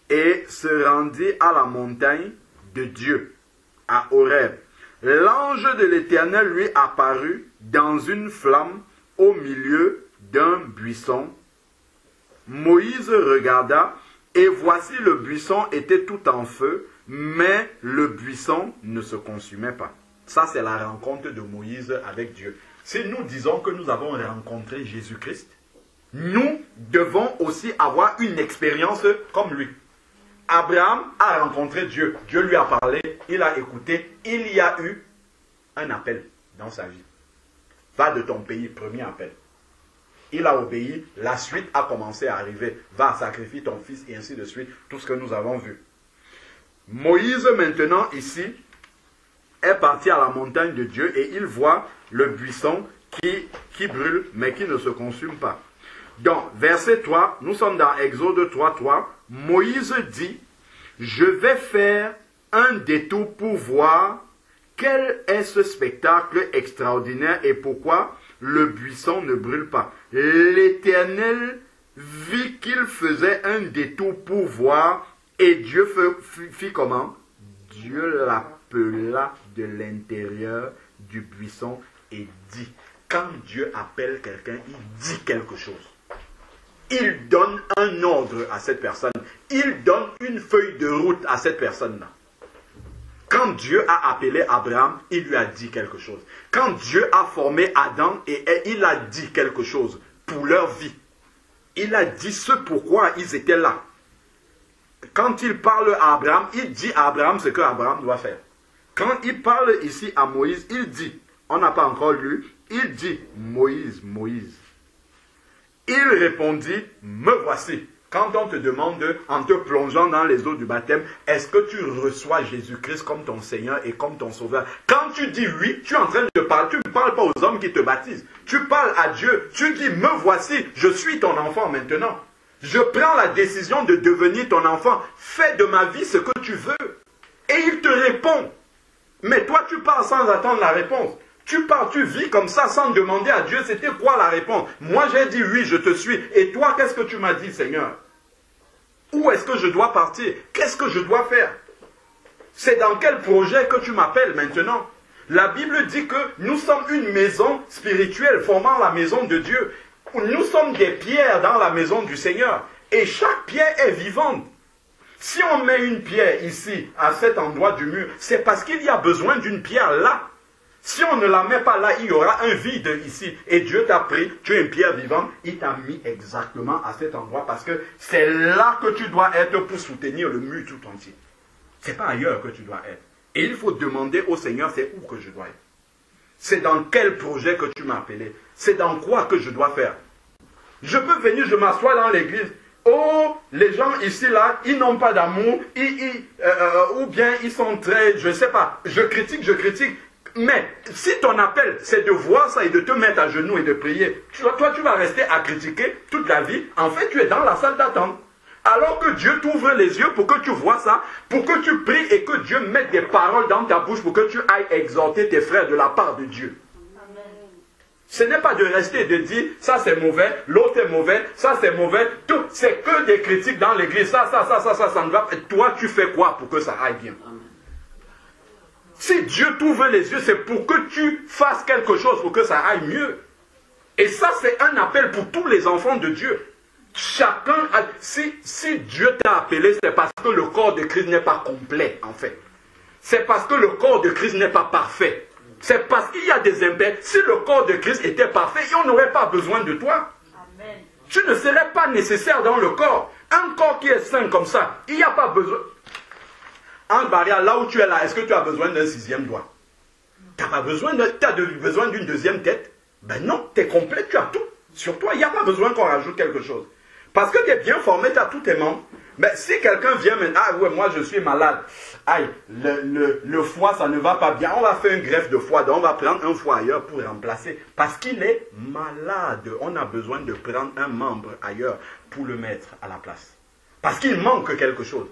et se rendit à la montagne de Dieu, à Horeb. L'ange de l'Éternel lui apparut dans une flamme au milieu d'un buisson. Moïse regarda, et voici le buisson était tout en feu, mais le buisson ne se consumait pas. Ça, c'est la rencontre de Moïse avec Dieu. Si nous disons que nous avons rencontré Jésus-Christ, nous devons aussi avoir une expérience comme lui. Abraham a rencontré Dieu. Dieu lui a parlé, il a écouté. Il y a eu un appel dans sa vie. Va de ton pays, premier appel. Il a obéi, la suite a commencé à arriver. Va, sacrifie ton fils et ainsi de suite. Tout ce que nous avons vu. Moïse maintenant ici est parti à la montagne de Dieu et il voit le buisson qui brûle mais qui ne se consume pas. Donc, verset 3, nous sommes dans Exode 3, 3. Moïse dit, je vais faire un détour pour voir quel est ce spectacle extraordinaire et pourquoi le buisson ne brûle pas. L'Éternel vit qu'il faisait un détour pour voir et Dieu fit comment? Dieu l'appela de l'intérieur du buisson et dit. Quand Dieu appelle quelqu'un, il dit quelque chose. Il donne un ordre à cette personne. Il donne une feuille de route à cette personne-là. Quand Dieu a appelé Abraham, il lui a dit quelque chose. Quand Dieu a formé Adam, et il a dit quelque chose pour leur vie. Il a dit ce pourquoi ils étaient là. Quand il parle à Abraham, il dit à Abraham ce que Abraham doit faire. Quand il parle ici à Moïse, il dit, on n'a pas encore lu, il dit, Moïse, Moïse. Il répondit, me voici. Quand on te demande, en te plongeant dans les eaux du baptême, est-ce que tu reçois Jésus-Christ comme ton Seigneur et comme ton Sauveur? Quand tu dis oui, tu es en train de parler. Tu ne parles pas aux hommes qui te baptisent. Tu parles à Dieu. Tu dis, me voici, je suis ton enfant maintenant. Je prends la décision de devenir ton enfant. Fais de ma vie ce que tu veux. Et il te répond. Mais toi, tu parles sans attendre la réponse. Tu pars, tu vis comme ça sans demander à Dieu c'était quoi la réponse. Moi j'ai dit oui, je te suis. Et toi, qu'est-ce que tu m'as dit, Seigneur? Où est-ce que je dois partir? Qu'est-ce que je dois faire? C'est dans quel projet que tu m'appelles maintenant? La Bible dit que nous sommes une maison spirituelle formant la maison de Dieu. Nous sommes des pierres dans la maison du Seigneur. Et chaque pierre est vivante. Si on met une pierre ici, à cet endroit du mur, c'est parce qu'il y a besoin d'une pierre là. Si on ne la met pas là, il y aura un vide ici. Et Dieu t'a pris, tu es une pierre vivante, il t'a mis exactement à cet endroit parce que c'est là que tu dois être pour soutenir le mur tout entier. Ce n'est pas ailleurs que tu dois être. Et il faut demander au Seigneur, c'est où que je dois être? C'est dans quel projet que tu m'as appelé? C'est dans quoi que je dois faire? Je peux venir, je m'assois dans l'église. Oh, les gens ici, là, ils n'ont pas d'amour, ou bien ils sont très, je ne sais pas, je critique. Mais si ton appel, c'est de voir ça et de te mettre à genoux et de prier, toi, tu vas rester à critiquer toute la vie. En fait, tu es dans la salle d'attente. Alors que Dieu t'ouvre les yeux pour que tu vois ça, pour que tu pries et que Dieu mette des paroles dans ta bouche pour que tu ailles exhorter tes frères de la part de Dieu. Amen. Ce n'est pas de rester et de dire, ça c'est mauvais, l'autre est mauvais, ça c'est mauvais. Tout, c'est que des critiques dans l'église. Ça ne va pas. Toi, tu fais quoi pour que ça aille bien? Si Dieu t'ouvre les yeux, c'est pour que tu fasses quelque chose pour que ça aille mieux. Et ça, c'est un appel pour tous les enfants de Dieu. Chacun, si Dieu t'a appelé, c'est parce que le corps de Christ n'est pas complet, en fait. C'est parce que le corps de Christ n'est pas parfait. C'est parce qu'il y a des impairs. Si le corps de Christ était parfait, on n'aurait pas besoin de toi. Amen. Tu ne serais pas nécessaire dans le corps. Un corps qui est sain comme ça, il n'y a pas besoin. En barrière, là où tu es là, est-ce que tu as besoin d'un 6e doigt? Tu n'as pas besoin besoin d'une 2e tête? Ben non, tu es complet, tu as tout. Sur toi, il n'y a pas besoin qu'on rajoute quelque chose. Parce que tu es bien formé, tu as tous tes membres. Mais si quelqu'un vient maintenant, ah ouais, moi je suis malade. Aïe, le foie, ça ne va pas bien. On va faire une greffe de foie. Donc on va prendre un foie ailleurs pour remplacer. Parce qu'il est malade. On a besoin de prendre un membre ailleurs pour le mettre à la place. Parce qu'il manque quelque chose.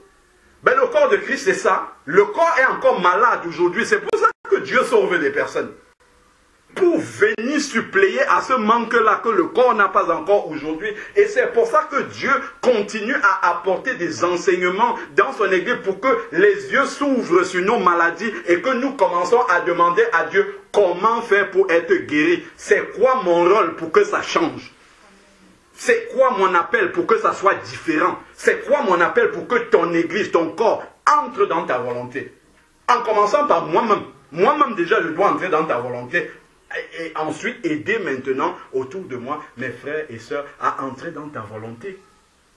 Ben, le corps de Christ, c'est ça. Le corps est encore malade aujourd'hui. C'est pour ça que Dieu sauve des personnes. Pour venir suppléer à ce manque-là que le corps n'a pas encore aujourd'hui. Et c'est pour ça que Dieu continue à apporter des enseignements dans son Église pour que les yeux s'ouvrent sur nos maladies et que nous commençons à demander à Dieu comment faire pour être guéri. C'est quoi mon rôle pour que ça change? C'est quoi mon appel pour que ça soit différent? C'est quoi mon appel pour que ton Église, ton corps, entre dans ta volonté? En commençant par moi-même. Moi-même déjà, je dois entrer dans ta volonté. Et ensuite, aider maintenant autour de moi, mes frères et sœurs, à entrer dans ta volonté.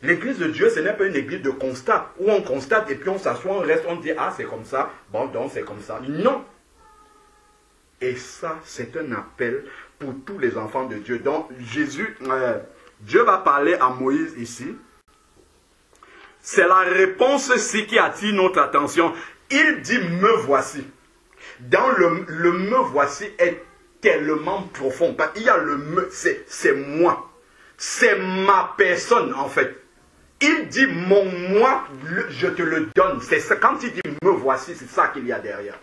L'église de Dieu, ce n'est pas une église de constat, où on constate et puis on s'assoit, on reste, on dit, ah c'est comme ça, bon donc c'est comme ça. Non. Et ça, c'est un appel pour tous les enfants de Dieu. Donc Dieu va parler à Moïse ici. C'est la réponse ici qui attire notre attention. Il dit, me voici. Dans le me voici est tellement profond. Il y a le me, c'est moi. C'est ma personne en fait. Il dit mon moi, je te le donne. C'est ça. Quand il dit me voici, c'est ça qu'il y a derrière.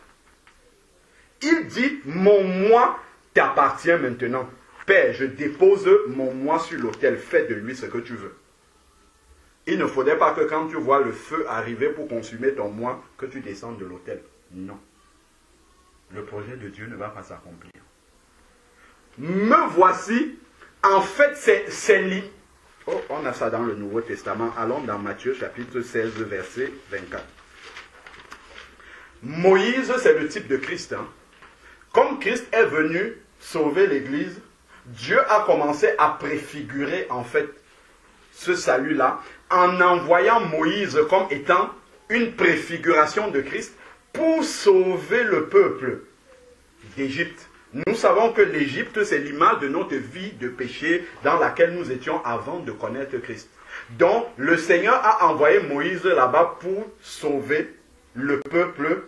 Il dit mon moi t'appartient maintenant. Père, je dépose mon moi sur l'autel. Fais de lui ce que tu veux. Il ne faudrait pas que quand tu vois le feu arriver pour consumer ton moi, que tu descendes de l'autel. Non. Le projet de Dieu ne va pas s'accomplir. Me voici, en fait, c'est lui. Oh, on a ça dans le Nouveau Testament. Allons dans Matthieu chapitre 16, verset 24. Moïse, c'est le type de Christ. Hein. Comme Christ est venu sauver l'Église, Dieu a commencé à préfigurer, en fait, ce salut-là, en envoyant Moïse comme étant une préfiguration de Christ pour sauver le peuple d'Égypte. Nous savons que l'Égypte, c'est l'image de notre vie de péché dans laquelle nous étions avant de connaître Christ. Donc, le Seigneur a envoyé Moïse là-bas pour sauver le peuple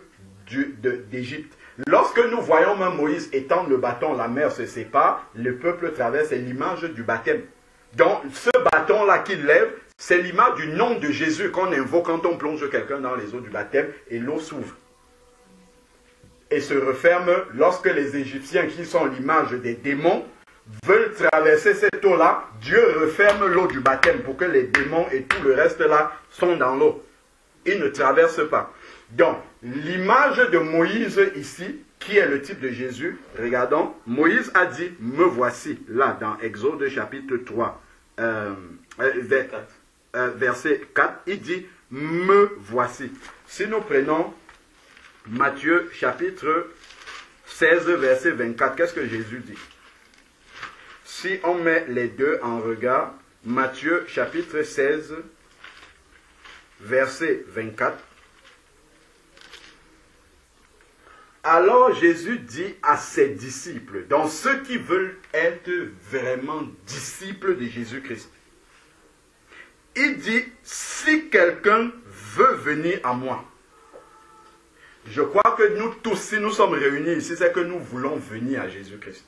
d'Égypte. Lorsque nous voyons même Moïse étendre le bâton, la mer se sépare, le peuple traverse, c'est l'image du baptême. Donc, ce bâton-là qu'il lève, c'est l'image du nom de Jésus qu'on invoque quand on plonge quelqu'un dans les eaux du baptême et l'eau s'ouvre. Et se referme lorsque les Égyptiens, qui sont l'image des démons, veulent traverser cette eau-là. Dieu referme l'eau du baptême pour que les démons et tout le reste là sont dans l'eau. Ils ne traversent pas. Donc, l'image de Moïse ici, qui est le type de Jésus, regardons, Moïse a dit, me voici, là dans Exode chapitre 3, verset 4, il dit, me voici. Si nous prenons Matthieu chapitre 16, verset 24, qu'est-ce que Jésus dit? Si on met les deux en regard, Matthieu chapitre 16, verset 24, alors Jésus dit à ses disciples, donc ceux qui veulent être vraiment disciples de Jésus-Christ, il dit, si quelqu'un veut venir à moi, je crois que nous tous, si nous sommes réunis ici, c'est que nous voulons venir à Jésus-Christ.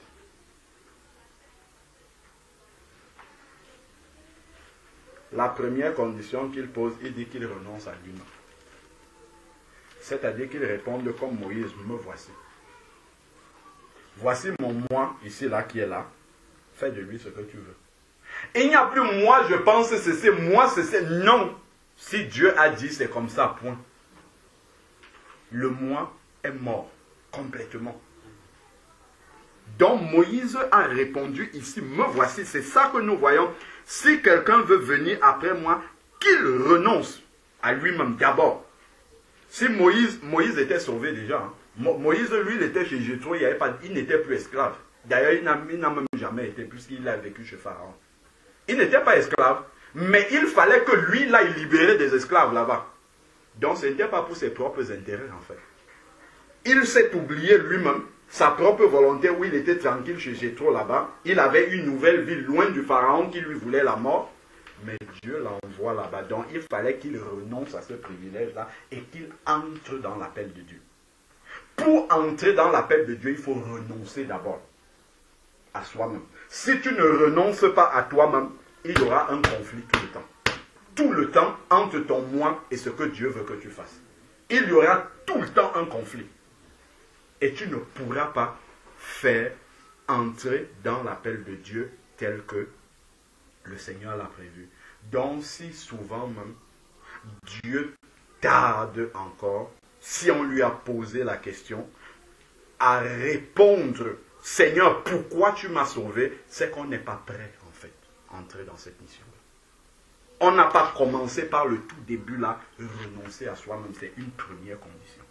La première condition qu'il pose, il dit qu'il renonce à lui-même. C'est-à-dire qu'il réponde comme Moïse, me voici. Voici mon moi, ici, là, qui est là. fais de lui ce que tu veux. Il n'y a plus moi je pense ceci, moi ceci. Non. Si Dieu a dit c'est comme ça, point. Le moi est mort complètement. Donc Moïse a répondu ici, me voici, c'est ça que nous voyons. Si quelqu'un veut venir après moi, qu'il renonce à lui-même d'abord. Si Moïse était sauvé déjà, hein. Moïse lui il était chez Jéthro, il n'était plus esclave. D'ailleurs il n'a même jamais été puisqu'il a vécu chez Pharaon. Il n'était pas esclave, mais il fallait que lui là il libérait des esclaves là-bas. Donc ce n'était pas pour ses propres intérêts en fait. Il s'est oublié lui-même, sa propre volonté où il était tranquille chez Jéthro là-bas. Il avait une nouvelle vie loin du Pharaon qui lui voulait la mort. Mais Dieu l'envoie là-bas. Donc il fallait qu'il renonce à ce privilège-là et qu'il entre dans l'appel de Dieu. Pour entrer dans l'appel de Dieu, il faut renoncer d'abord à soi-même. Si tu ne renonces pas à toi-même, il y aura un conflit tout le temps. Tout le temps entre ton moi et ce que Dieu veut que tu fasses. Il y aura tout le temps un conflit. Et tu ne pourras pas faire entrer dans l'appel de Dieu tel que le Seigneur l'a prévu. Donc si souvent même, Dieu tarde encore, si on lui a posé la question, à répondre, Seigneur, pourquoi tu m'as sauvé, c'est qu'on n'est pas prêt en fait à entrer dans cette mission-là. On n'a pas commencé par le tout début là, renoncer à soi-même, c'est une première condition.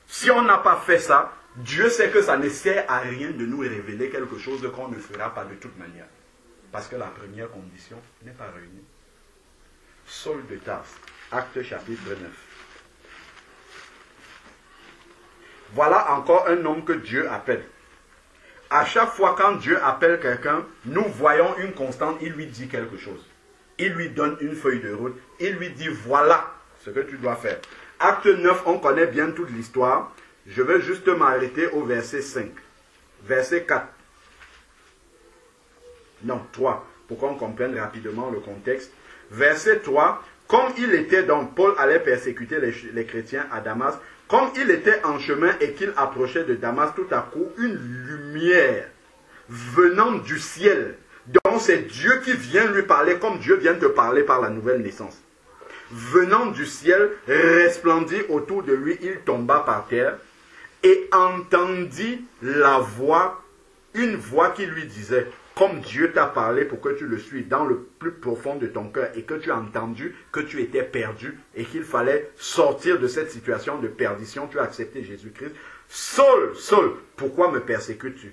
Si on n'a pas fait ça, Dieu sait que ça ne sert à rien de nous révéler quelque chose qu'on ne fera pas de toute manière. Parce que la première condition n'est pas réunie. Saul de Tarse, Actes chapitre 9. Voilà encore un homme que Dieu appelle. À chaque fois quand Dieu appelle quelqu'un, nous voyons une constante, il lui dit quelque chose. Il lui donne une feuille de route, il lui dit voilà ce que tu dois faire. Acte 9, on connaît bien toute l'histoire. Je vais juste m'arrêter au verset 5. Verset 4. Non, 3, pour qu'on comprenne rapidement le contexte. Verset 3, comme il était donc, Paul allait persécuter les chrétiens à Damas, comme il était en chemin et qu'il approchait de Damas, tout à coup, une lumière venant du ciel, donc c'est Dieu qui vient lui parler, comme Dieu vient te parler par la nouvelle naissance. Venant du ciel, resplendit autour de lui, il tomba par terre et entendit la voix, une voix qui lui disait, comme Dieu t'a parlé pour que tu le suives dans le plus profond de ton cœur et que tu as entendu que tu étais perdu et qu'il fallait sortir de cette situation de perdition, tu as accepté Jésus-Christ. Saul, Saul, pourquoi me persécutes-tu?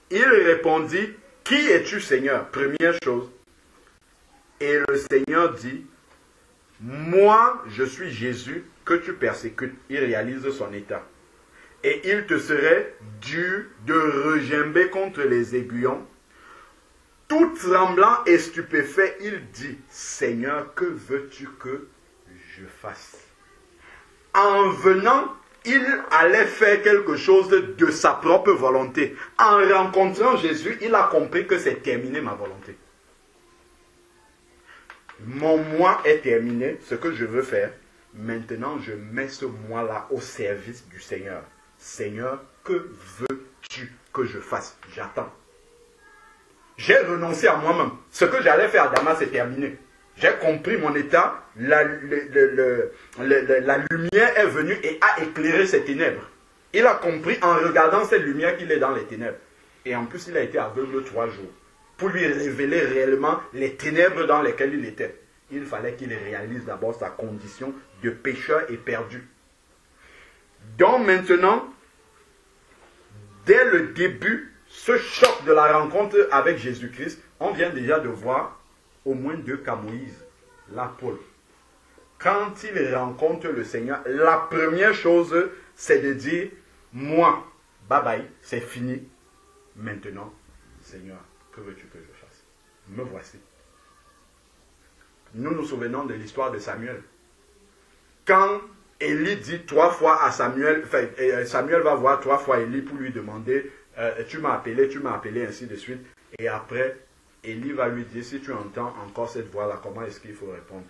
Il répondit, qui es-tu Seigneur? Première chose. Et le Seigneur dit, moi je suis Jésus que tu persécutes. Il réalise son état. Et il te serait dû de regimber contre les aiguillons. Tout tremblant et stupéfait, il dit, Seigneur, que veux-tu que je fasse? En venant, il allait faire quelque chose de sa propre volonté. En rencontrant Jésus, il a compris que c'est terminé ma volonté. Mon moi est terminé, ce que je veux faire. Maintenant, je mets ce moi-là au service du Seigneur. Seigneur, que veux-tu que je fasse? J'attends. J'ai renoncé à moi-même. Ce que j'allais faire à Damas est terminé. J'ai compris mon état. La lumière est venue et a éclairé ces ténèbres. Il a compris en regardant cette lumière qu'il est dans les ténèbres. Et en plus, il a été aveugle 3 jours. Pour lui révéler réellement les ténèbres dans lesquelles il était. Il fallait qu'il réalise d'abord sa condition de pécheur et perdu. Donc maintenant, dès le début, ce choc de la rencontre avec Jésus-Christ, on vient déjà de voir au moins 2 cas Moïse, là Paul. Quand il rencontre le Seigneur, la première chose, c'est de dire, moi, bye bye, c'est fini. Maintenant, Seigneur, que veux-tu que je fasse? Me voici. Nous nous souvenons de l'histoire de Samuel. Quand Élie dit 3 fois à Samuel, Samuel va voir 3 fois Élie pour lui demander, tu m'as appelé, ainsi de suite. Et après, Élie va lui dire, si tu entends encore cette voix-là, comment est-ce qu'il faut répondre?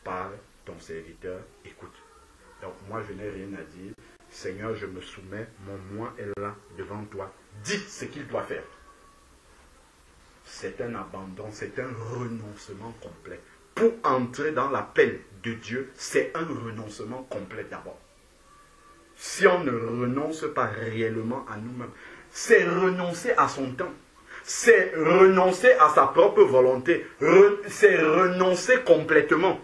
Parle, ton serviteur, écoute. Donc moi, je n'ai rien à dire. Seigneur, je me soumets, mon moi est là devant toi. Dis ce qu'il doit faire. c'est un abandon, c'est un renoncement complet. Pour entrer dans l'appel de Dieu, c'est un renoncement complet d'abord. Si on ne renonce pas réellement à nous-mêmes, c'est renoncer à son temps. C'est renoncer à sa propre volonté. C'est renoncer complètement.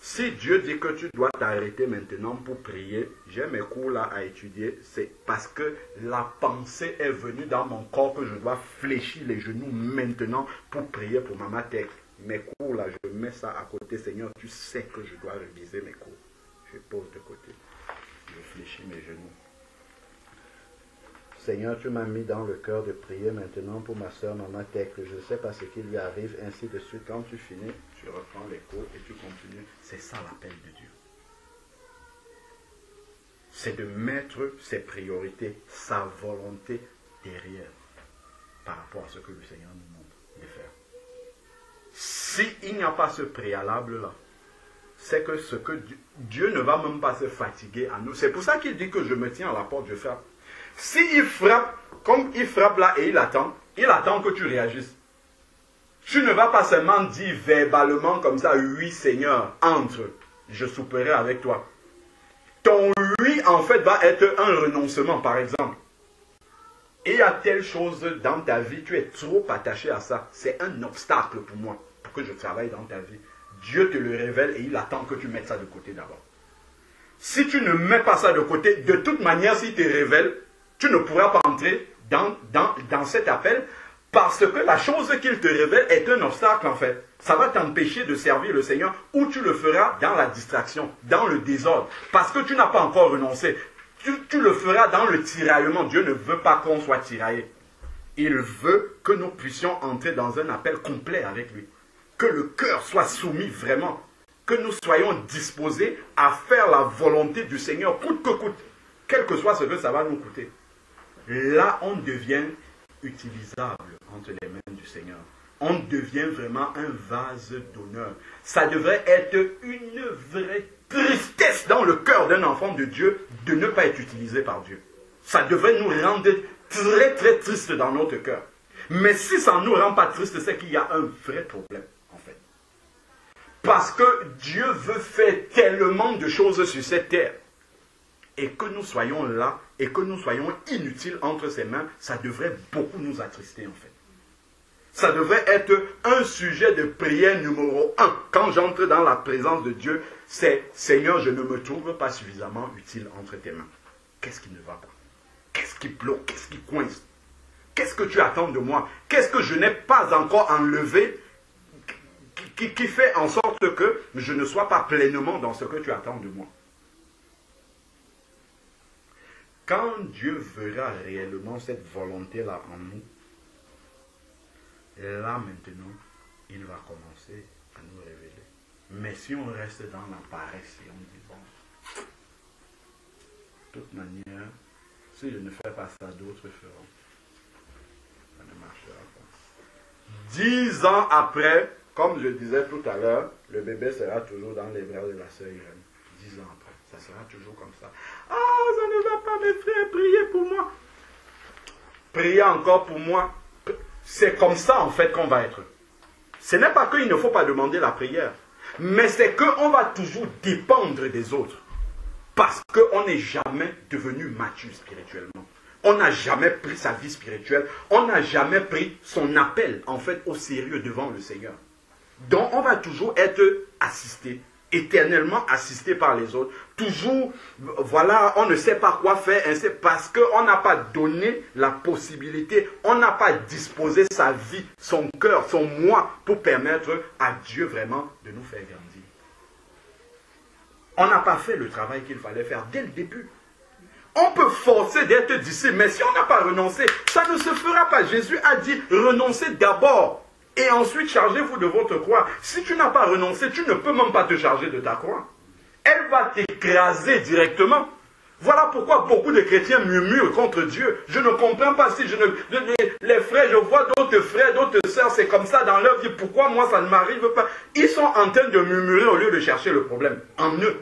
Si Dieu dit que tu dois t'arrêter maintenant pour prier, j'ai mes cours là à étudier, c'est parce que la pensée est venue dans mon corps que je dois fléchir les genoux maintenant pour prier pour Maman Tech. Mes cours là, je mets ça à côté. Seigneur, tu sais que je dois réviser mes cours. Je pose de côté. Je fléchis mes genoux. Seigneur, tu m'as mis dans le cœur de prier maintenant pour ma soeur Maman Tech. Je ne sais pas ce qui lui arrive, ainsi de suite. Quand tu finis, tu reprends les cours et tu continues. C'est ça l'appel de Dieu. C'est de mettre ses priorités, sa volonté derrière par rapport à ce que le Seigneur nous montre de faire. S'il n'y a pas ce préalable-là, c'est que ce que Dieu ne va même pas se fatiguer à nous. C'est pour ça qu'il dit que je me tiens à la porte, je frappe. S'il frappe, comme il frappe là et il attend que tu réagisses. Tu ne vas pas seulement dire verbalement comme ça, oui Seigneur, entre, je souperai avec toi. Ton oui en fait va être un renoncement par exemple. Et il y a telle chose dans ta vie, tu es trop attaché à ça. C'est un obstacle pour moi, pour que je travaille dans ta vie. Dieu te le révèle et il attend que tu mettes ça de côté d'abord. Si tu ne mets pas ça de côté, de toute manière s'il te révèle, tu ne pourras pas entrer dans cet appel parce que la chose qu'il te révèle est un obstacle en fait. Ça va t'empêcher de servir le Seigneur ou tu le feras dans la distraction, dans le désordre. Parce que tu n'as pas encore renoncé. Tu le feras dans le tiraillement. Dieu ne veut pas qu'on soit tiraillé. Il veut que nous puissions entrer dans un appel complet avec lui. Que le cœur soit soumis vraiment. Que nous soyons disposés à faire la volonté du Seigneur coûte que coûte. Quel que soit ce que ça va nous coûter. Là, on devient utilisable entre les mains du Seigneur. On devient vraiment un vase d'honneur. Ça devrait être une vraie tristesse dans le cœur d'un enfant de Dieu de ne pas être utilisé par Dieu. Ça devrait nous rendre très très tristes dans notre cœur. Mais si ça ne nous rend pas tristes, c'est qu'il y a un vrai problème en fait. Parce que Dieu veut faire tellement de choses sur cette terre. Et que nous soyons là, et que nous soyons inutiles entre ses mains, ça devrait beaucoup nous attrister en fait. Ça devrait être un sujet de prière numéro 1. Quand j'entre dans la présence de Dieu, c'est « Seigneur, je ne me trouve pas suffisamment utile entre tes mains. Qu'est-ce qui ne va pas? Qu'est-ce qui bloque? Qu'est-ce qui coince? Qu'est-ce que tu attends de moi? Qu'est-ce que je n'ai pas encore enlevé qui fait en sorte que je ne sois pas pleinement dans ce que tu attends de moi ?» Quand Dieu verra réellement cette volonté-là en nous, là maintenant, il va commencer à nous révéler. Mais si on reste dans la paresse et on dit, bon, de toute manière, si je ne fais pas ça, d'autres feront. Ça ne marchera pas. 10 ans après, comme je disais tout à l'heure, le bébé sera toujours dans les bras de la sœur Irène. 10 ans après, ça sera toujours comme ça. Ah, ça ne va pas, mes frères, priez pour moi. Priez encore pour moi. C'est comme ça en fait qu'on va être. Ce n'est pas qu'il ne faut pas demander la prière, mais c'est qu'on va toujours dépendre des autres. Parce qu'on n'est jamais devenu mature spirituellement. On n'a jamais pris sa vie spirituelle. On n'a jamais pris son appel en fait au sérieux devant le Seigneur. Donc on va toujours être assisté, éternellement assisté par les autres. Toujours, voilà, on ne sait pas quoi faire, parce qu'on n'a pas donné la possibilité, on n'a pas disposé sa vie, son cœur, son moi, pour permettre à Dieu vraiment de nous faire grandir. On n'a pas fait le travail qu'il fallait faire dès le début. On peut forcer d'être disciple, mais si on n'a pas renoncé, ça ne se fera pas. Jésus a dit, renoncez d'abord. Et ensuite, chargez-vous de votre croix. Si tu n'as pas renoncé, tu ne peux même pas te charger de ta croix. Elle va t'écraser directement. Voilà pourquoi beaucoup de chrétiens murmurent contre Dieu. Je ne comprends pas si les frères, je vois d'autres frères, d'autres sœurs, c'est comme ça dans leur vie. Pourquoi moi ça ne m'arrive pas? Ils sont en train de murmurer au lieu de chercher le problème en eux.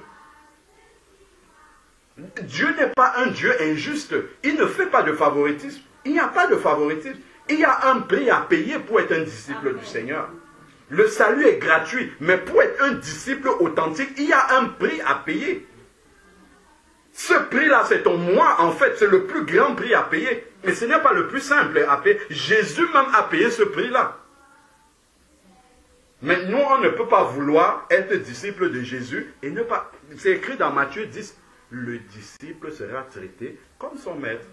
Dieu n'est pas un Dieu injuste. Il ne fait pas de favoritisme. Il n'y a pas de favoritisme. Il y a un prix à payer pour être un disciple du Seigneur. Le salut est gratuit, mais pour être un disciple authentique, il y a un prix à payer. Ce prix-là, c'est ton moi, en fait, c'est le plus grand prix à payer. Mais ce n'est pas le plus simple à payer. Jésus même a payé ce prix-là. Mais nous, on ne peut pas vouloir être disciple de Jésus et ne pas... C'est écrit dans Matthieu 10, le disciple sera traité comme son maître.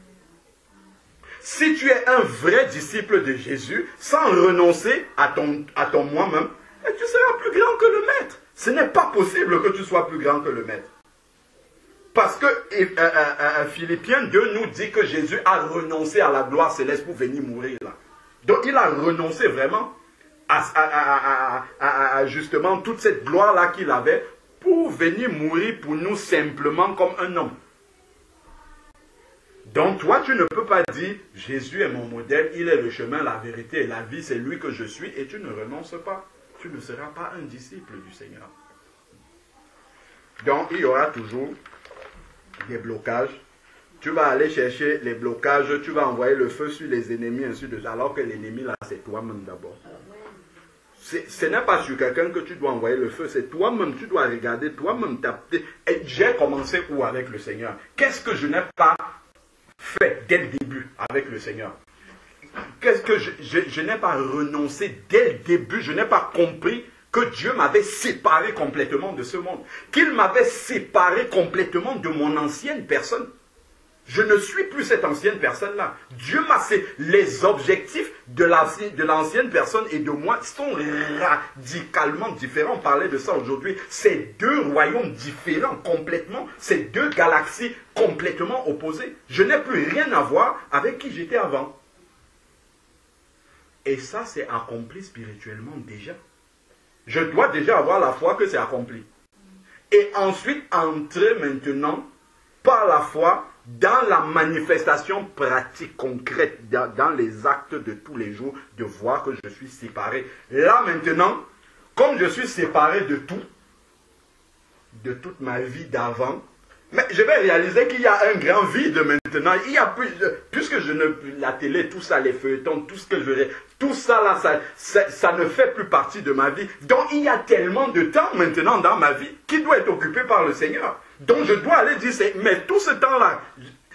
Si tu es un vrai disciple de Jésus, sans renoncer à ton moi-même, tu seras plus grand que le maître. Ce n'est pas possible que tu sois plus grand que le maître. Parce que Philippiens 2 nous dit que Jésus a renoncé à la gloire céleste pour venir mourir là. Donc il a renoncé vraiment à justement toute cette gloire-là qu'il avait pour venir mourir pour nous simplement comme un homme. Donc toi, tu ne peux pas dire, Jésus est mon modèle, il est le chemin, la vérité et la vie, c'est lui que je suis, et tu ne renonces pas. Tu ne seras pas un disciple du Seigneur. Donc il y aura toujours des blocages. Tu vas aller chercher les blocages, tu vas envoyer le feu sur les ennemis, ainsi de suite, alors que l'ennemi là, c'est toi-même d'abord. Ce n'est pas sur quelqu'un que tu dois envoyer le feu, c'est toi-même, tu dois regarder, toi-même taper. Et j'ai commencé où avec le Seigneur? Qu'est-ce que je n'ai pas fait dès le début avec le Seigneur? Qu'est-ce que je n'ai pas renoncé dès le début? Je n'ai pas compris que Dieu m'avait séparé complètement de ce monde, qu'il m'avait séparé complètement de mon ancienne personne. Je ne suis plus cette ancienne personne-là. Dieu m'a... Les objectifs de l'ancienne personne et de moi sont radicalement différents. On parlait de ça aujourd'hui. C'est deux royaumes différents complètement. C'est deux galaxies complètement opposées. Je n'ai plus rien à voir avec qui j'étais avant. Et ça, c'est accompli spirituellement déjà. Je dois déjà avoir la foi que c'est accompli. Et ensuite, entrer maintenant par la foi dans la manifestation pratique, concrète, dans les actes de tous les jours, de voir que je suis séparé. Là maintenant, comme je suis séparé de tout, de toute ma vie d'avant, mais je vais réaliser qu'il y a un grand vide maintenant. Il y a plus, puisque je ne... La télé, tout ça, les feuilletons, tout ce que je... Tout ça là, ça ne fait plus partie de ma vie. Donc il y a tellement de temps maintenant dans ma vie qui doit être occupé par le Seigneur. Donc je dois aller dire, mais tout ce temps-là,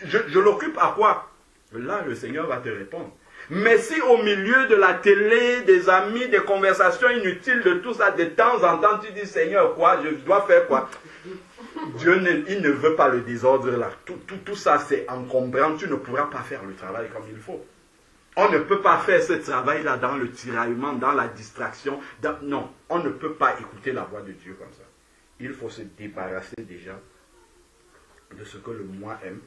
je l'occupe à quoi? Là, le Seigneur va te répondre. Mais si au milieu de la télé, des amis, des conversations inutiles, de tout ça, de temps en temps, tu dis, Seigneur, quoi, je dois faire quoi? Dieu il ne veut pas le désordre là. Tout ça, c'est encombrant. Tu ne pourras pas faire le travail comme il faut. On ne peut pas faire ce travail-là dans le tiraillement, dans la distraction. Non, on ne peut pas écouter la voix de Dieu comme ça. Il faut se débarrasser déjà de ce que le moi aime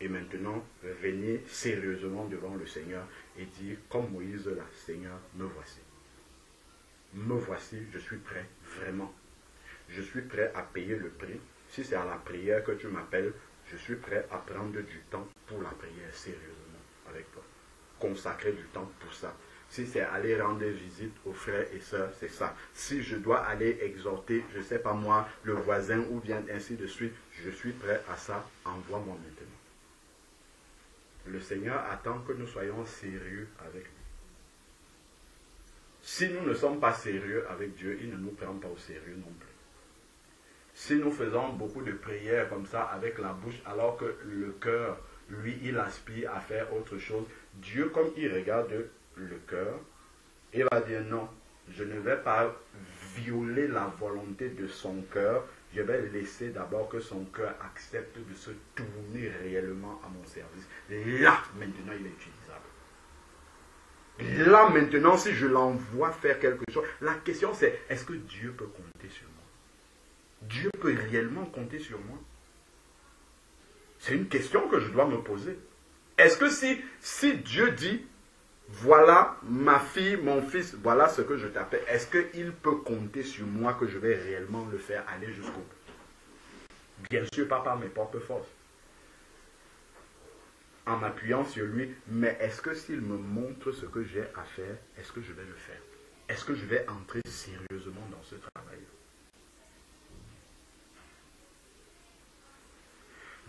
et maintenant venir sérieusement devant le Seigneur et dire comme Moïse là, Seigneur, me voici. Me voici, je suis prêt, vraiment. Je suis prêt à payer le prix. Si c'est à la prière que tu m'appelles, je suis prêt à prendre du temps pour la prière sérieusement avec toi. Consacrer du temps pour ça. Si c'est aller rendre visite aux frères et sœurs, c'est ça. Si je dois aller exhorter, je ne sais pas moi, le voisin ou bien ainsi de suite, je suis prêt à ça, envoie-moi maintenant. Le Seigneur attend que nous soyons sérieux avec lui. Si nous ne sommes pas sérieux avec Dieu, il ne nous prend pas au sérieux non plus. Si nous faisons beaucoup de prières comme ça avec la bouche, alors que le cœur, lui, il aspire à faire autre chose, Dieu, comme il regarde le cœur, il va dire non, je ne vais pas violer la volonté de son cœur, je vais laisser d'abord que son cœur accepte de se tourner réellement à mon service. Là, maintenant, il est utilisable. Là, maintenant, si je l'envoie faire quelque chose, la question c'est, est-ce que Dieu peut compter sur moi? Dieu peut réellement compter sur moi? C'est une question que je dois me poser. Est-ce que si Dieu dit, voilà ma fille, mon fils, voilà ce que je t'appelle, est-ce qu'il peut compter sur moi que je vais réellement le faire aller jusqu'au bout? Bien sûr, pas par mes propres forces. En m'appuyant sur lui, mais est-ce que s'il me montre ce que j'ai à faire, est-ce que je vais le faire? Est-ce que je vais entrer sérieusement dans ce travail?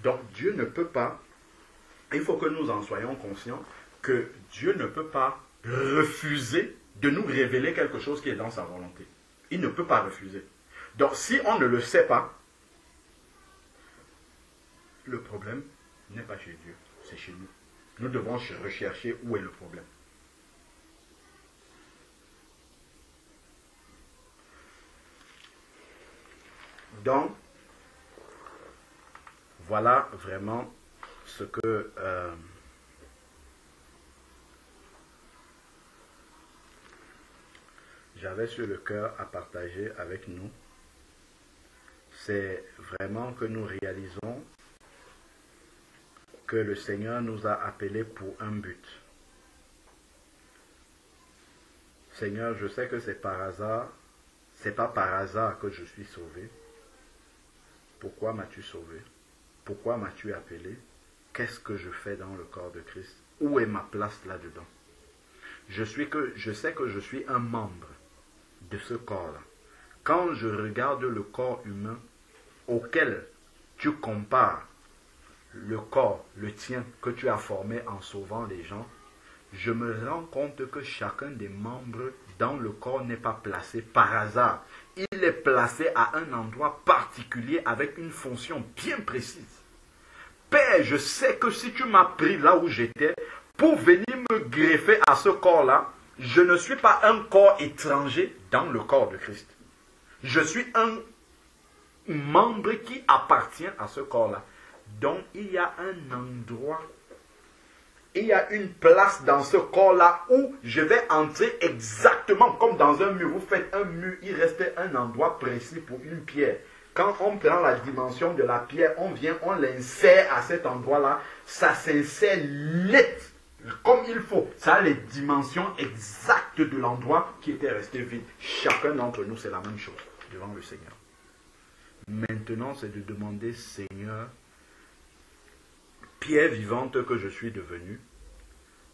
Donc Dieu ne peut pas, il faut que nous en soyons conscients, que Dieu ne peut pas refuser de nous révéler quelque chose qui est dans sa volonté. Il ne peut pas refuser. Donc si on ne le sait pas, le problème n'est pas chez Dieu, c'est chez nous. Nous devons rechercher où est le problème. Donc, voilà vraiment ce que j'avais sur le cœur à partager avec nous. C'est vraiment que nous réalisons que le Seigneur nous a appelés pour un but. Seigneur, je sais que c'est par hasard, c'est pas par hasard que je suis sauvé. Pourquoi m'as-tu sauvé? Pourquoi m'as-tu appelé? Qu'est-ce que je fais dans le corps de Christ? Où est ma place là-dedans? Je sais que je suis un membre de ce corps-là. Quand je regarde le corps humain auquel tu compares le corps, le tien, que tu as formé en sauvant les gens, je me rends compte que chacun des membres dans le corps n'est pas placé par hasard. Il est placé à un endroit particulier avec une fonction bien précise. Père, je sais que si tu m'as pris là où j'étais pour venir me greffer à ce corps-là, je ne suis pas un corps étranger dans le corps de Christ. Je suis un membre qui appartient à ce corps-là. Donc il y a un endroit, il y a une place dans ce corps-là où je vais entrer exactement comme dans un mur. Vous faites un mur, il reste un endroit précis pour une pierre. Quand on prend la dimension de la pierre, on vient, on l'insère à cet endroit-là, ça s'insère net, comme il faut. Ça a les dimensions exactes de l'endroit qui était resté vide. Chacun d'entre nous, c'est la même chose devant le Seigneur. Maintenant, c'est de demander, Seigneur, pierre vivante que je suis devenu,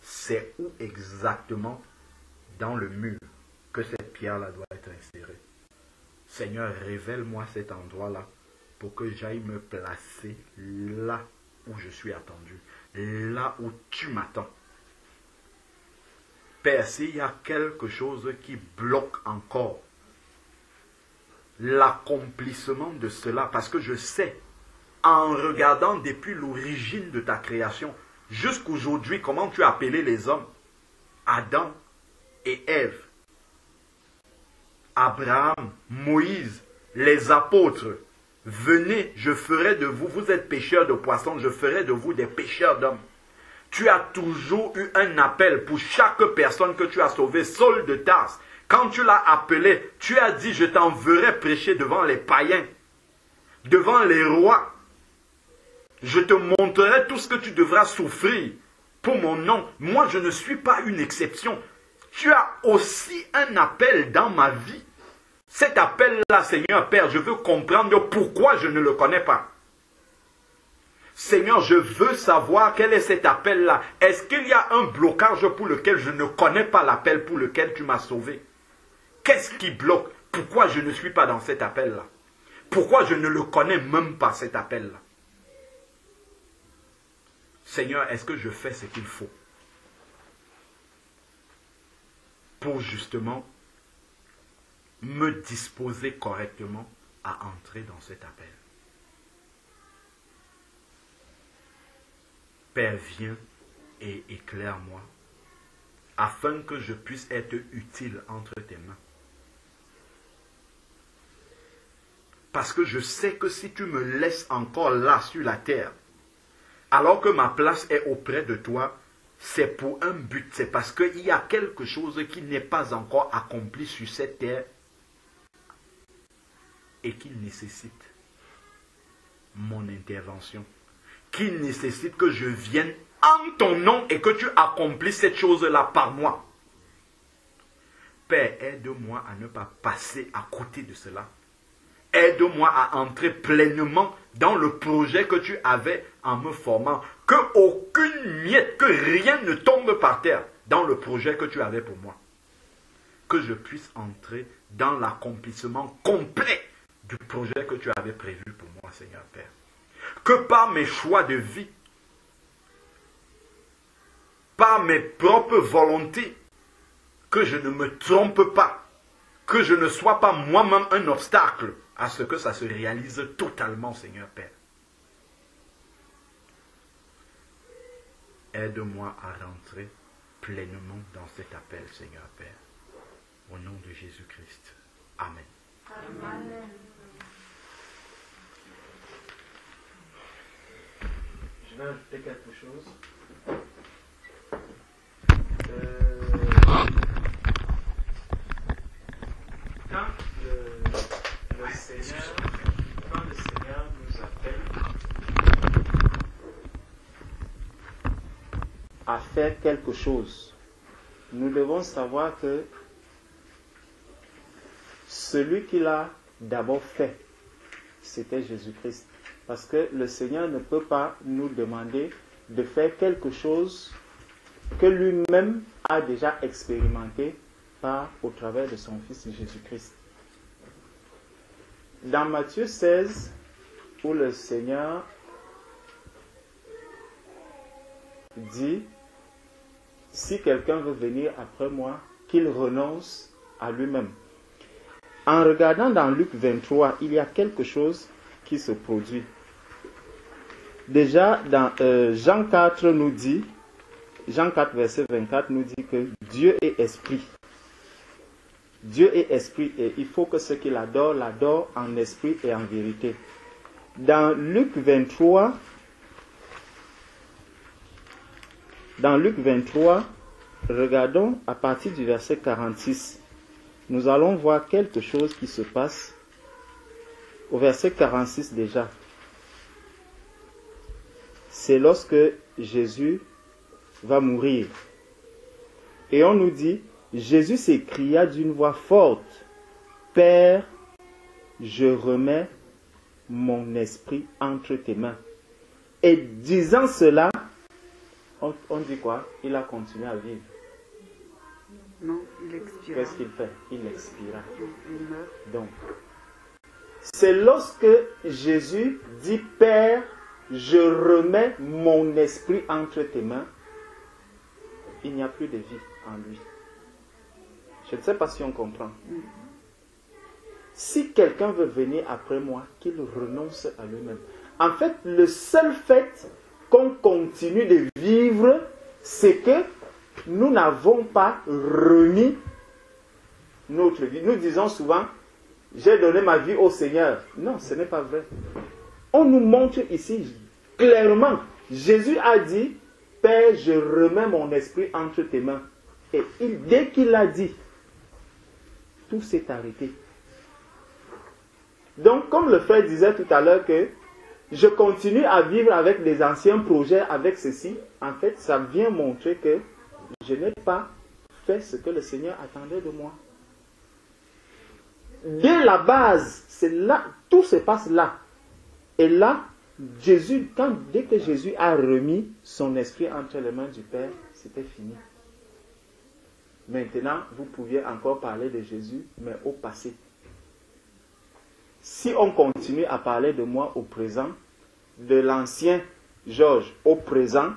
c'est où exactement dans le mur que cette pierre-là doit être insérée. Seigneur, révèle-moi cet endroit-là pour que j'aille me placer là où je suis attendu, là où tu m'attends. Père, s'il y a quelque chose qui bloque encore l'accomplissement de cela, parce que je sais, en regardant depuis l'origine de ta création, jusqu'aujourd'hui, comment tu as appelé les hommes, Adam et Ève, Abraham, Moïse, les apôtres, venez, je ferai de vous, vous êtes pêcheurs de poissons, je ferai de vous des pêcheurs d'hommes. Tu as toujours eu un appel pour chaque personne que tu as sauvée, Saul de Tarse. Quand tu l'as appelé, tu as dit, je t'enverrai prêcher devant les païens, devant les rois. Je te montrerai tout ce que tu devras souffrir pour mon nom. Moi, je ne suis pas une exception. Tu as aussi un appel dans ma vie. Cet appel-là, Seigneur Père, je veux comprendre pourquoi je ne le connais pas. Seigneur, je veux savoir quel est cet appel-là. Est-ce qu'il y a un blocage pour lequel je ne connais pas l'appel pour lequel tu m'as sauvé? Qu'est-ce qui bloque? Pourquoi je ne suis pas dans cet appel-là? Pourquoi je ne le connais même pas, cet appel-là? Seigneur, est-ce que je fais ce qu'il faut pour justement me disposer correctement à entrer dans cet appel? Père, viens et éclaire-moi afin que je puisse être utile entre tes mains. Parce que je sais que si tu me laisses encore là sur la terre, alors que ma place est auprès de toi, c'est pour un but. C'est parce qu'il y a quelque chose qui n'est pas encore accompli sur cette terre et qui nécessite mon intervention. Qui nécessite que je vienne en ton nom et que tu accomplisses cette chose-là par moi. Père, aide-moi à ne pas passer à côté de cela. Aide-moi à entrer pleinement dans le projet que tu avais en me formant. Que aucune miette, que rien ne tombe par terre dans le projet que tu avais pour moi. Que je puisse entrer dans l'accomplissement complet du projet que tu avais prévu pour moi, Seigneur Père. Que par mes choix de vie, par mes propres volontés, que je ne me trompe pas, que je ne sois pas moi-même un obstacle à ce que ça se réalise totalement, Seigneur Père. Aide-moi à rentrer pleinement dans cet appel, Seigneur Père. Au nom de Jésus-Christ. Amen. Amen. Je vais ajouter quelque chose. Quand le Seigneur nous appelle à faire quelque chose, nous devons savoir que celui qui l'a d'abord fait, c'était Jésus-Christ. Parce que le Seigneur ne peut pas nous demander de faire quelque chose que lui-même a déjà expérimenté au travers de son Fils Jésus-Christ. Dans Matthieu 16, où le Seigneur dit, si quelqu'un veut venir après moi, qu'il renonce à lui-même. En regardant dans Luc 23, il y a quelque chose qui se produit. Déjà, dans Jean 4 nous dit, Jean 4 verset 24 nous dit que Dieu est esprit. Dieu est esprit et il faut que ceux qui l'adorent en esprit et en vérité. Dans Luc 23, regardons à partir du verset 46. Nous allons voir quelque chose qui se passe au verset 46 déjà. C'est lorsque Jésus va mourir. Et on nous dit, Jésus s'écria d'une voix forte, « Père, je remets mon esprit entre tes mains. » Et disant cela, on dit quoi? Il a continué à vivre. Non, il expira. Qu'est-ce qu'il fait? Il expira. Il meurt. Donc, c'est lorsque Jésus dit, « Père, je remets mon esprit entre tes mains », il n'y a plus de vie en lui. Je ne sais pas si on comprend. Si quelqu'un veut venir après moi, qu'il renonce à lui-même. En fait, le seul fait qu'on continue de vivre, c'est que nous n'avons pas remis notre vie. Nous disons souvent, j'ai donné ma vie au Seigneur. Non, ce n'est pas vrai. On nous montre ici clairement, Jésus a dit, Père, je remets mon esprit entre tes mains. Et dès qu'il l'a dit, tout s'est arrêté. Donc, comme le frère disait tout à l'heure que je continue à vivre avec des anciens projets, avec ceci, en fait, ça vient montrer que je n'ai pas fait ce que le Seigneur attendait de moi. Dès la base, c'est là, tout se passe là. Et là, Jésus, dès que Jésus a remis son esprit entre les mains du Père, c'était fini. Maintenant, vous pouviez encore parler de Jésus, mais au passé. Si on continue à parler de moi au présent, de l'ancien Georges au présent,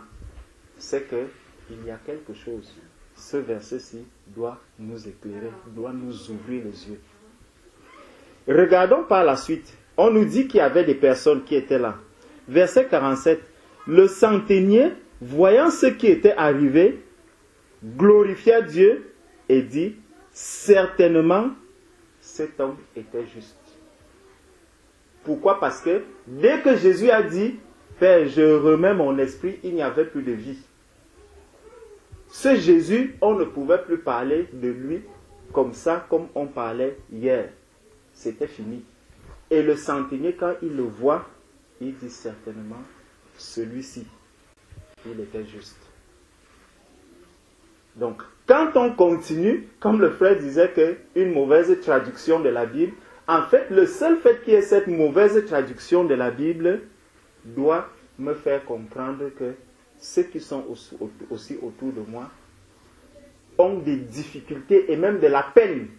c'est qu'il y a quelque chose. Ce verset-ci doit nous éclairer, doit nous ouvrir les yeux. Regardons par la suite. On nous dit qu'il y avait des personnes qui étaient là. Verset 47. Le centenier, voyant ce qui était arrivé, glorifia Dieu et dit, certainement, cet homme était juste. Pourquoi? Parce que dès que Jésus a dit, Père, je remets mon esprit, il n'y avait plus de vie. Ce Jésus, on ne pouvait plus parler de lui comme ça, comme on parlait hier. C'était fini. Et le centenier, quand il le voit, il dit certainement, celui-ci, il était juste. Donc, quand on continue, comme le frère disait qu'une mauvaise traduction de la Bible, en fait, le seul fait qu'il y ait cette mauvaise traduction de la Bible doit me faire comprendre que ceux qui sont aussi autour de moi ont des difficultés et même de la peine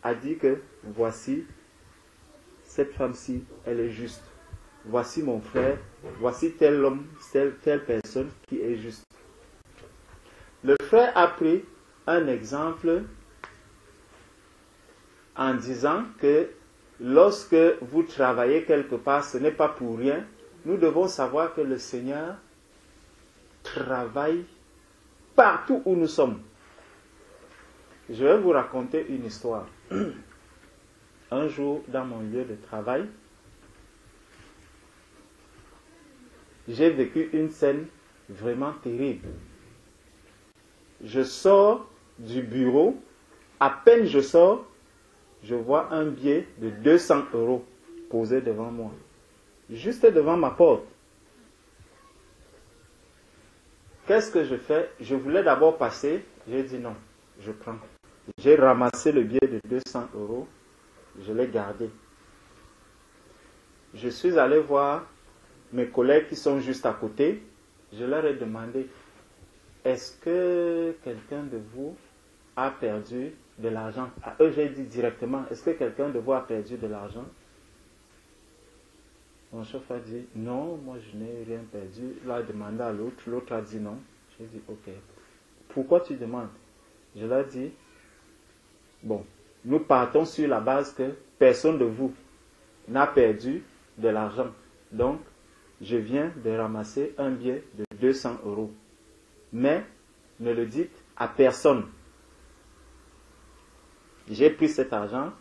à dire que voici, cette femme-ci, elle est juste. Voici mon frère, voici tel homme, telle personne qui est juste. Le frère a pris un exemple en disant que lorsque vous travaillez quelque part, ce n'est pas pour rien. Nous devons savoir que le Seigneur travaille partout où nous sommes. Je vais vous raconter une histoire. Un jour, dans mon lieu de travail, j'ai vécu une scène vraiment terrible. Je sors du bureau, à peine je sors, je vois un billet de 200 € posé devant moi, juste devant ma porte. Qu'est-ce que je fais? Je voulais d'abord passer, j'ai dit non, je prends. J'ai ramassé le billet de 200 €, je l'ai gardé. Je suis allé voir mes collègues qui sont juste à côté, je leur ai demandé, est-ce que quelqu'un de vous a perdu de l'argent? À eux, j'ai dit directement, est-ce que quelqu'un de vous a perdu de l'argent? Mon chef a dit, non, moi je n'ai rien perdu. Il a demandé à l'autre, l'autre a dit non. J'ai dit, ok. Pourquoi tu demandes? Je leur ai dit, bon, nous partons sur la base que personne de vous n'a perdu de l'argent. Donc, je viens de ramasser un billet de 200 €. Mais, ne le dites à personne. J'ai pris cet argent,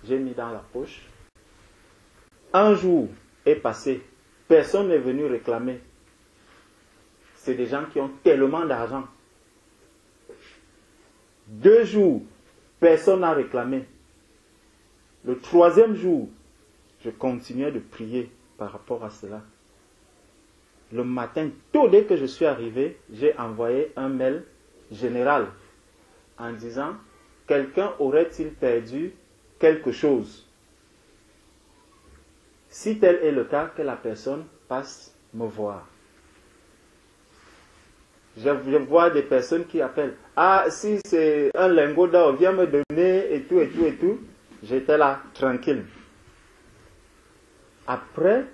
j'ai mis dans la poche. Un jour est passé, personne n'est venu réclamer. C'est des gens qui ont tellement d'argent. 2 jours, personne n'a réclamé. Le 3e jour, je continuais de prier par rapport à cela. Le matin, tôt dès que je suis arrivé, j'ai envoyé un mail général en disant, quelqu'un aurait-il perdu quelque chose? Si tel est le cas, que la personne passe me voir. Je vois des personnes qui appellent. Ah, si c'est un lingot d'or, viens me donner et tout, et tout, et tout. J'étais là, tranquille. Après,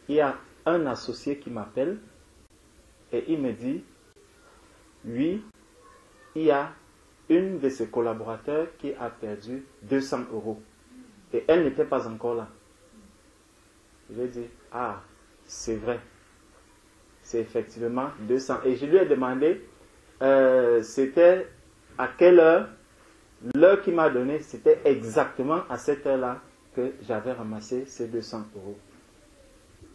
il y a un associé qui m'appelle et il me dit, lui, il y a une de ses collaborateurs qui a perdu 200 €. Et elle n'était pas encore là. J'ai dit, ah, c'est vrai. C'est effectivement 200. Et je lui ai demandé, c'était à quelle heure? L'heure qu'il m'a donnée, c'était exactement à cette heure-là que j'avais ramassé ces 200 €.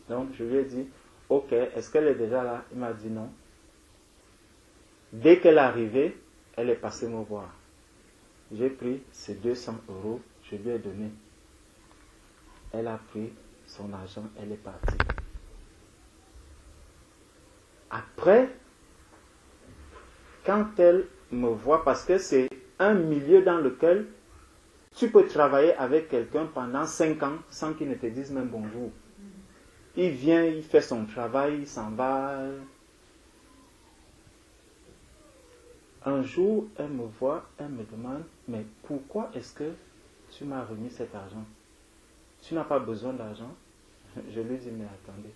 Donc, je lui ai dit, ok, est-ce qu'elle est déjà là? Il m'a dit non. Dès qu'elle est arrivée, elle est passée me voir. J'ai pris ces 200 €, je lui ai donné. Elle a pris son argent, elle est partie. Après, quand elle me voit, parce que c'est un milieu dans lequel tu peux travailler avec quelqu'un pendant 5 ans sans qu'il ne te dise même bonjour. Il vient, il fait son travail, il s'en va. Un jour, elle me voit, elle me demande, mais pourquoi est-ce que tu m'as remis cet argent? Tu n'as pas besoin d'argent? Je lui dis, mais attendez.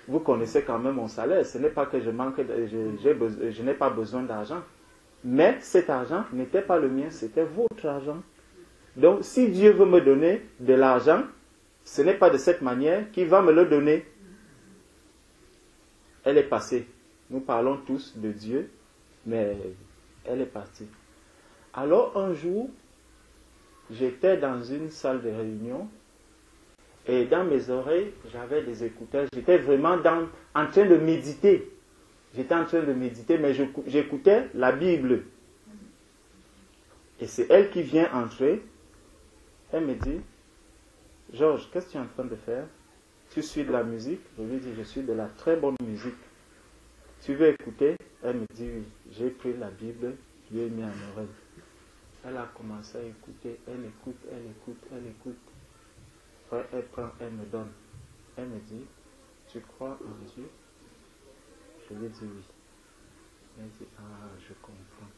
Vous connaissez quand même mon salaire. Ce n'est pas que je manque, je n'ai pas besoin d'argent. Mais cet argent n'était pas le mien, c'était votre argent. Donc, si Dieu veut me donner de l'argent, ce n'est pas de cette manière qu'il va me le donner. Elle est passée. Nous parlons tous de Dieu, mais elle est partie. Alors, un jour, j'étais dans une salle de réunion. Et dans mes oreilles, j'avais des écouteurs. J'étais vraiment en train de méditer. J'étais en train de méditer, mais j'écoutais la Bible. Et c'est elle qui vient entrer. Elle me dit, Georges, qu'est-ce que tu es en train de faire? Tu suis de la musique? Je lui dis, je suis de la très bonne musique. Tu veux écouter? Elle me dit, oui. J'ai pris la Bible, je lui ai mis en oreille. Elle a commencé à écouter. Elle écoute, elle écoute, elle écoute. Après, elle prend, elle me donne. Elle me dit, tu crois en Dieu? Je lui dis oui. Elle dit, ah, je comprends.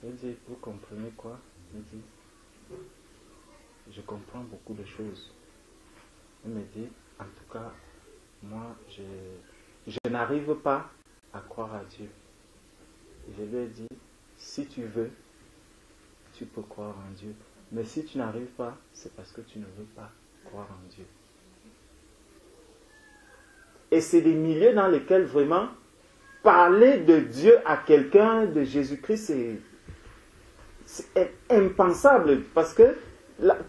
Elle dit, vous comprenez quoi? Elle dit, je comprends beaucoup de choses. Elle me dit, en tout cas, moi, je n'arrive pas à croire à Dieu. Je lui ai dit, si tu veux, tu peux croire en Dieu. Mais si tu n'arrives pas, c'est parce que tu ne veux pas croire en Dieu. Et c'est des milieux dans lesquels vraiment parler de Dieu à quelqu'un, de Jésus-Christ, c'est impensable. Parce que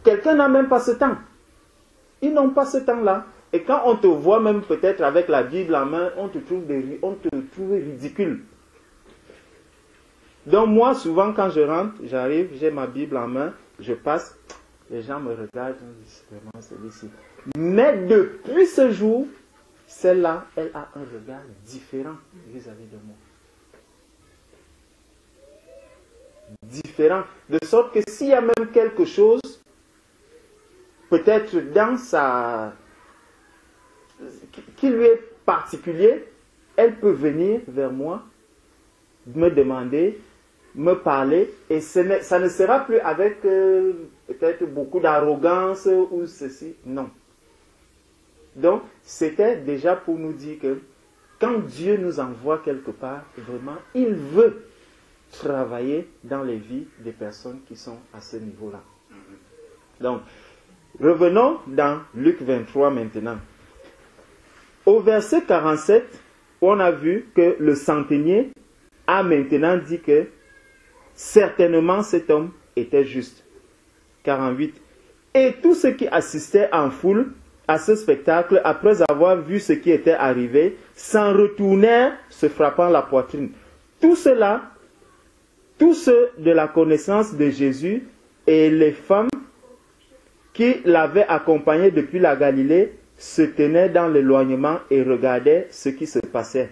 quelqu'un n'a même pas ce temps. Ils n'ont pas ce temps-là. Et quand on te voit même peut-être avec la Bible en main, on te trouve ridicule. Donc moi, souvent quand je rentre, j'arrive, j'ai ma Bible en main, je passe, les gens me regardent, ils disent vraiment celui-ci. Mais depuis ce jour, celle-là, elle a un regard différent vis-à-vis de moi. Différent. De sorte que s'il y a même quelque chose, peut-être dans sa... qui lui est particulier, elle peut venir vers moi, me demander, me parler, et ça ne sera plus avec peut-être beaucoup d'arrogance ou ceci. Non. Donc, c'était déjà pour nous dire que quand Dieu nous envoie quelque part, vraiment, il veut travailler dans les vies des personnes qui sont à ce niveau-là. Donc, revenons dans Luc 23 maintenant. Au verset 47, on a vu que le centenier a maintenant dit que certainement cet homme était juste. 48. Et tous ceux qui assistaient en foule à ce spectacle, après avoir vu ce qui était arrivé, s'en retournèrent se frappant la poitrine. Tout cela, tous ceux de la connaissance de Jésus et les femmes qui l'avaient accompagné depuis la Galilée se tenaient dans l'éloignement et regardaient ce qui se passait.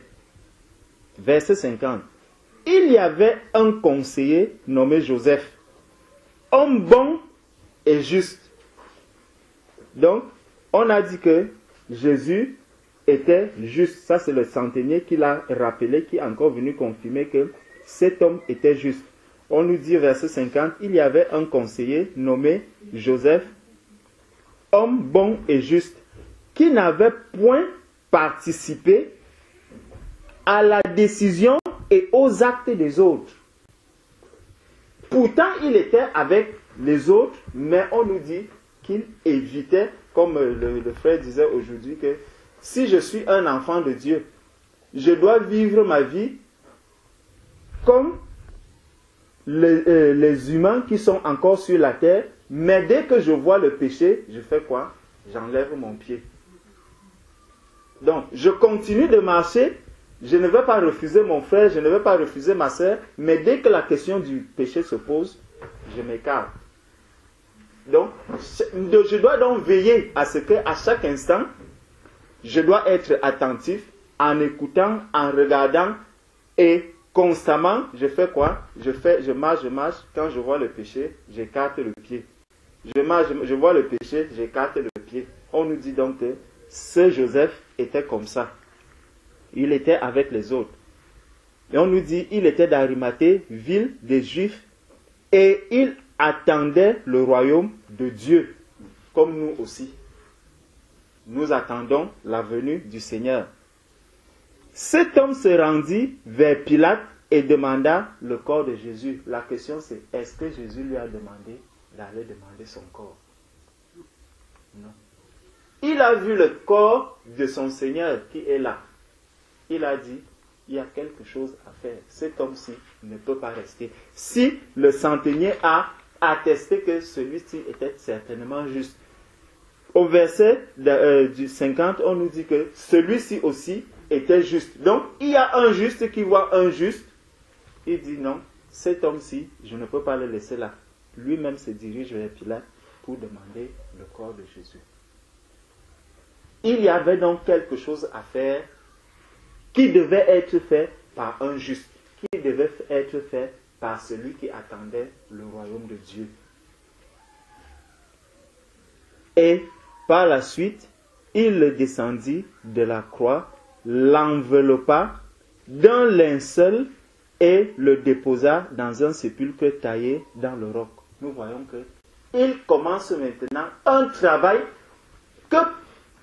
Verset 50. Il y avait un conseiller nommé Joseph, homme bon et juste. Donc, on a dit que Jésus était juste. Ça, c'est le centenier qui l'a rappelé, qui est encore venu confirmer que cet homme était juste. On nous dit, verset 50, il y avait un conseiller nommé Joseph, homme bon et juste, qui n'avait point participé à la décision et aux actes des autres. Pourtant, il était avec les autres, mais on nous dit qu'il évitait, comme le frère disait aujourd'hui, que si je suis un enfant de Dieu, je dois vivre ma vie comme les humains qui sont encore sur la terre, mais dès que je vois le péché, je fais quoi? J'enlève mon pied. Donc, je continue de marcher, je ne vais pas refuser mon frère, je ne vais pas refuser ma soeur, mais dès que la question du péché se pose, je m'écarte. Donc, je dois donc veiller à ce qu'à chaque instant, je dois être attentif en écoutant, en regardant et constamment, je fais quoi? Je marche. Quand je vois le péché, j'écarte le pied. Je marche, je vois le péché, j'écarte le pied. On nous dit donc que ce Joseph était comme ça. Il était avec les autres. Et on nous dit, il était d'Arimathée, ville des Juifs, et il attendait le royaume de Dieu, comme nous aussi. Nous attendons la venue du Seigneur. Cet homme se rendit vers Pilate et demanda le corps de Jésus. La question c'est, est-ce que Jésus lui a demandé d'aller demander son corps? Non. Il a vu le corps de son Seigneur qui est là. Il a dit, il y a quelque chose à faire. Cet homme-ci ne peut pas rester. Si le centenier a attesté que celui-ci était certainement juste. Au verset du 50, on nous dit que celui-ci aussi était juste. Donc, il y a un juste qui voit un juste. Il dit non, cet homme-ci, je ne peux pas le laisser là. Lui-même se dirige vers Pilate pour demander le corps de Jésus. Il y avait donc quelque chose à faire qui devait être fait par un juste, qui devait être fait par celui qui attendait le royaume de Dieu. Et par la suite, il descendit de la croix, l'enveloppa d'un linceul et le déposa dans un sépulcre taillé dans le roc. Nous voyons qu'il commence maintenant un travail que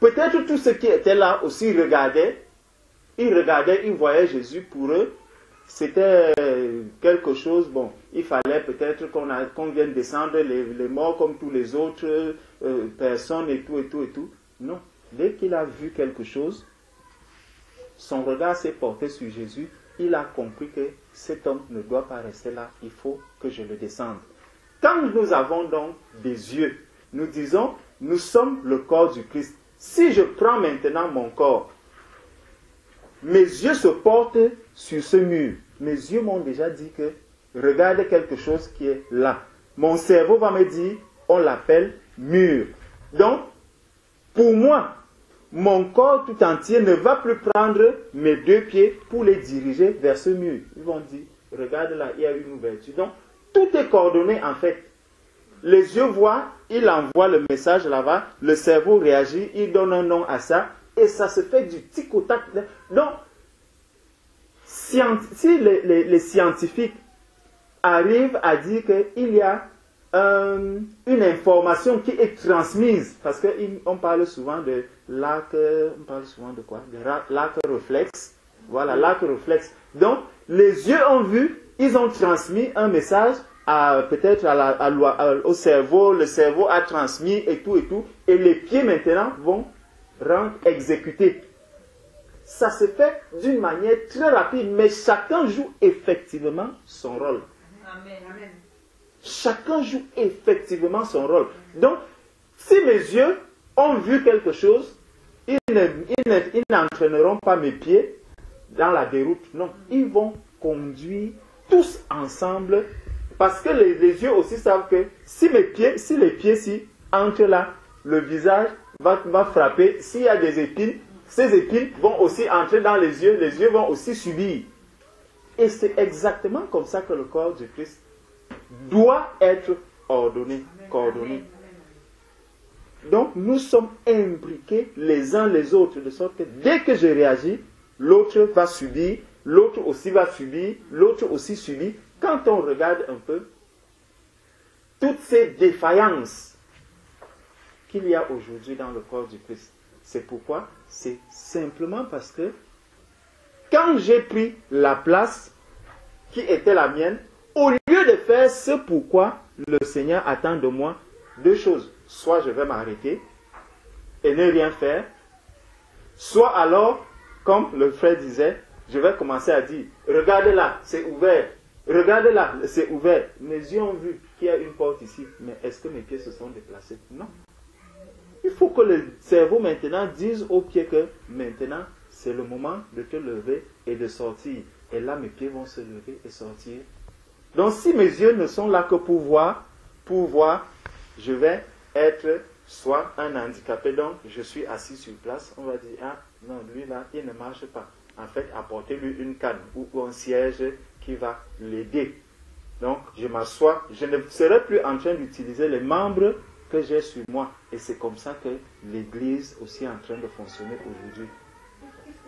peut-être tous ceux qui étaient là aussi regardaient, ils regardaient, ils voyaient Jésus. Pour eux, c'était quelque chose, bon, il fallait peut-être qu'on vienne descendre les morts comme tous les autres personnes et tout, et tout, et tout. Non, dès qu'il a vu quelque chose, son regard s'est porté sur Jésus, il a compris que cet homme ne doit pas rester là, il faut que je le descende. Quand nous avons donc des yeux, nous disons, nous sommes le corps du Christ. Si je prends maintenant mon corps, mes yeux se portent sur ce mur. Mes yeux m'ont déjà dit que regarde quelque chose qui est là. Mon cerveau va me dire, on l'appelle mur. Donc, pour moi, mon corps tout entier ne va plus prendre mes deux pieds pour les diriger vers ce mur. Ils vont dire, regarde là, il y a une ouverture. Donc, tout est coordonné en fait. Les yeux voient, il envoie le message là-bas, le cerveau réagit, il donne un nom à ça, et ça se fait du tic au tac. Donc, si les scientifiques arrivent à dire qu'il y a une information qui est transmise, parce qu'on parle souvent de l'arc, on parle souvent de quoi? De l'arc réflexe. Voilà, l'arc réflexe. Donc, les yeux ont vu, ils ont transmis un message peut-être au cerveau, le cerveau a transmis et tout, et les pieds maintenant vont exécuter. Ça se fait d'une manière très rapide, mais chacun joue effectivement son rôle. Amen. Chacun joue effectivement son rôle. Donc, si mes yeux ont vu quelque chose, ils n'entraîneront pas mes pieds dans la déroute. Non, ils vont conduire tous ensemble, parce que les yeux aussi savent que si les pieds entrent là, le visage va frapper. S'il y a des épines, ces épines vont aussi entrer dans les yeux vont aussi subir. Et c'est exactement comme ça que le corps du Christ doit être coordonné. Donc nous sommes imbriqués les uns les autres, de sorte que dès que je réagis, l'autre va subir, l'autre aussi va subir, l'autre aussi subit. Quand on regarde un peu toutes ces défaillances qu'il y a aujourd'hui dans le corps du Christ, c'est pourquoi? C'est simplement parce que quand j'ai pris la place qui était la mienne, au lieu de faire ce pourquoi le Seigneur attend de moi, deux choses. Soit je vais m'arrêter et ne rien faire, soit alors, comme le frère disait, je vais commencer à dire, regardez là, c'est ouvert. Regardez là, c'est ouvert. Mes yeux ont vu qu'il y a une porte ici, mais est-ce que mes pieds se sont déplacés? Non. Il faut que le cerveau maintenant dise aux pieds que maintenant, c'est le moment de te lever et de sortir. Et là, mes pieds vont se lever et sortir. Donc, si mes yeux ne sont là que pour voir, je vais être soit un handicapé. Donc, je suis assis sur place. On va dire, ah, non, lui là, il ne marche pas. En fait, apportez-lui une canne ou un siège qui va l'aider. Donc, je m'assois. Je ne serai plus en train d'utiliser les membres que j'ai sur moi. Et c'est comme ça que l'Église aussi est en train de fonctionner aujourd'hui.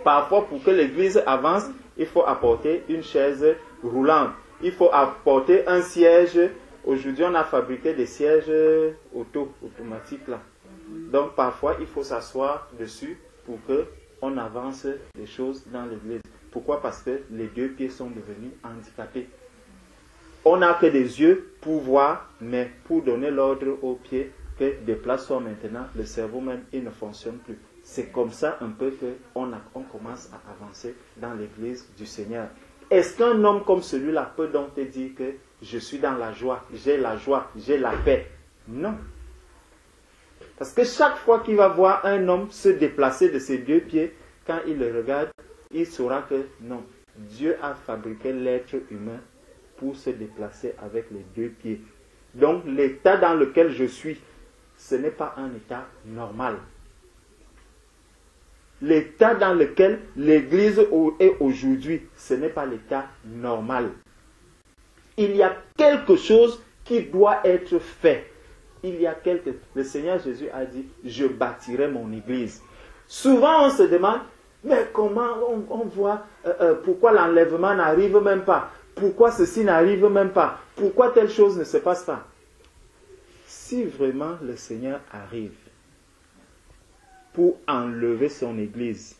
Parfois, pour que l'Église avance, il faut apporter une chaise roulante. Il faut apporter un siège. Aujourd'hui, on a fabriqué des sièges automatiques là. Donc, parfois, il faut s'asseoir dessus pour qu'on avance les choses dans l'Église. Pourquoi? Parce que les deux pieds sont devenus handicapés. On n'a que des yeux pour voir, mais pour donner l'ordre aux pieds que déplace-toi maintenant, le cerveau même, il ne fonctionne plus. C'est comme ça un peu qu'on commence à avancer dans l'Église du Seigneur. Est-ce qu'un homme comme celui-là peut donc te dire que je suis dans la joie, j'ai la paix? Non. Parce que chaque fois qu'il va voir un homme se déplacer de ses deux pieds, quand il le regarde, il saura que non, Dieu a fabriqué l'être humain pour se déplacer avec les deux pieds. Donc l'état dans lequel je suis, ce n'est pas un état normal. L'état dans lequel l'Église est aujourd'hui, ce n'est pas l'état normal. Il y a quelque chose qui doit être fait. Le Seigneur Jésus a dit, je bâtirai mon Église. Souvent on se demande, mais comment on voit, pourquoi l'enlèvement n'arrive même pas? Pourquoi ceci n'arrive même pas? Pourquoi telle chose ne se passe pas? Si vraiment le Seigneur arrive pour enlever son Église,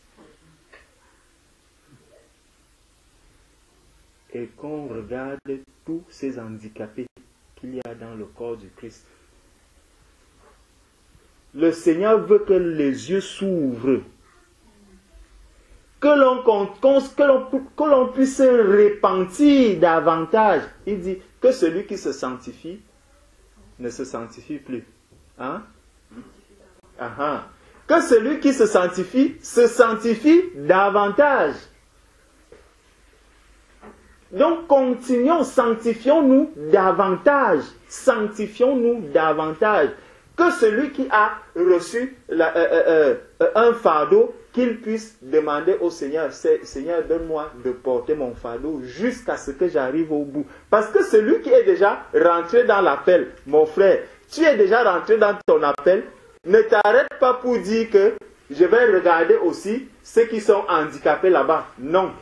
et qu'on regarde tous ces handicapés qu'il y a dans le corps du Christ. Le Seigneur veut que les yeux s'ouvrent, que l'on puisse se repentir davantage. Il dit que celui qui se sanctifie ne se sanctifie plus. Hein? Que celui qui se sanctifie davantage. Donc continuons, sanctifions-nous davantage. Sanctifions-nous davantage. Que celui qui a reçu un fardeau, qu'il puisse demander au Seigneur, Seigneur, donne-moi de porter mon fardeau jusqu'à ce que j'arrive au bout. Parce que celui qui est déjà rentré dans l'appel, mon frère, tu es déjà rentré dans ton appel, ne t'arrête pas pour dire que je vais regarder aussi ceux qui sont handicapés là-bas. Non.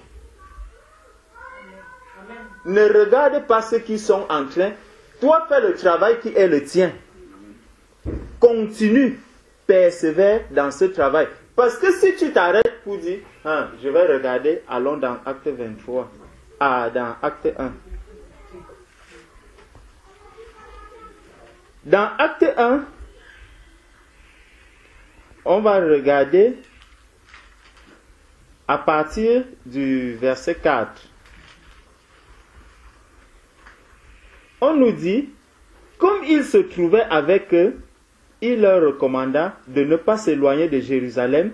Ne regarde pas ceux qui sont en train. Toi, fais le travail qui est le tien. Continue, persévère dans ce travail. Parce que si tu t'arrêtes pour dire, je vais regarder, allons dans Acte 23, dans Acte 1. Dans Acte 1, on va regarder à partir du verset 4. On nous dit, comme il se trouvait avec eux, il leur recommanda de ne pas s'éloigner de Jérusalem,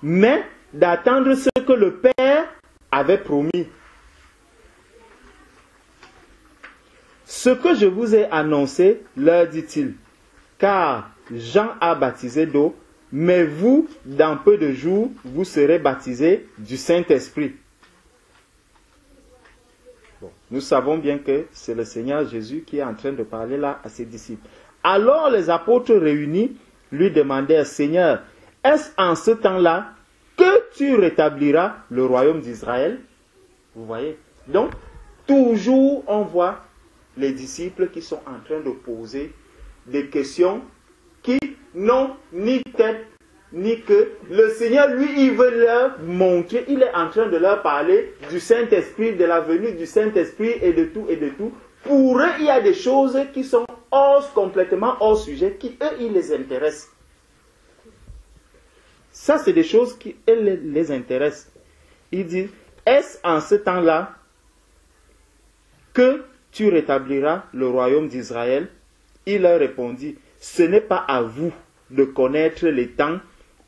mais d'attendre ce que le Père avait promis. Ce que je vous ai annoncé, leur dit-il, car Jean a baptisé d'eau, mais vous, dans peu de jours, vous serez baptisés du Saint-Esprit. Bon, nous savons bien que c'est le Seigneur Jésus qui est en train de parler là à ses disciples. Alors les apôtres réunis lui demandèrent, Seigneur, est-ce en ce temps-là que tu rétabliras le royaume d'Israël? Vous voyez? Donc, toujours on voit les disciples qui sont en train de poser des questions qui n'ont ni tête ni queue. Le Seigneur, lui, il veut leur montrer, il est en train de leur parler du Saint-Esprit, de la venue du Saint-Esprit et de tout et de tout. Pour eux, il y a des choses qui sont complètement hors sujet, qui, eux, ils les intéressent. Ça, c'est des choses qui, eux, les intéressent. Il dit, est-ce en ce temps-là que tu rétabliras le royaume d'Israël? Il leur répondit, ce n'est pas à vous de connaître les temps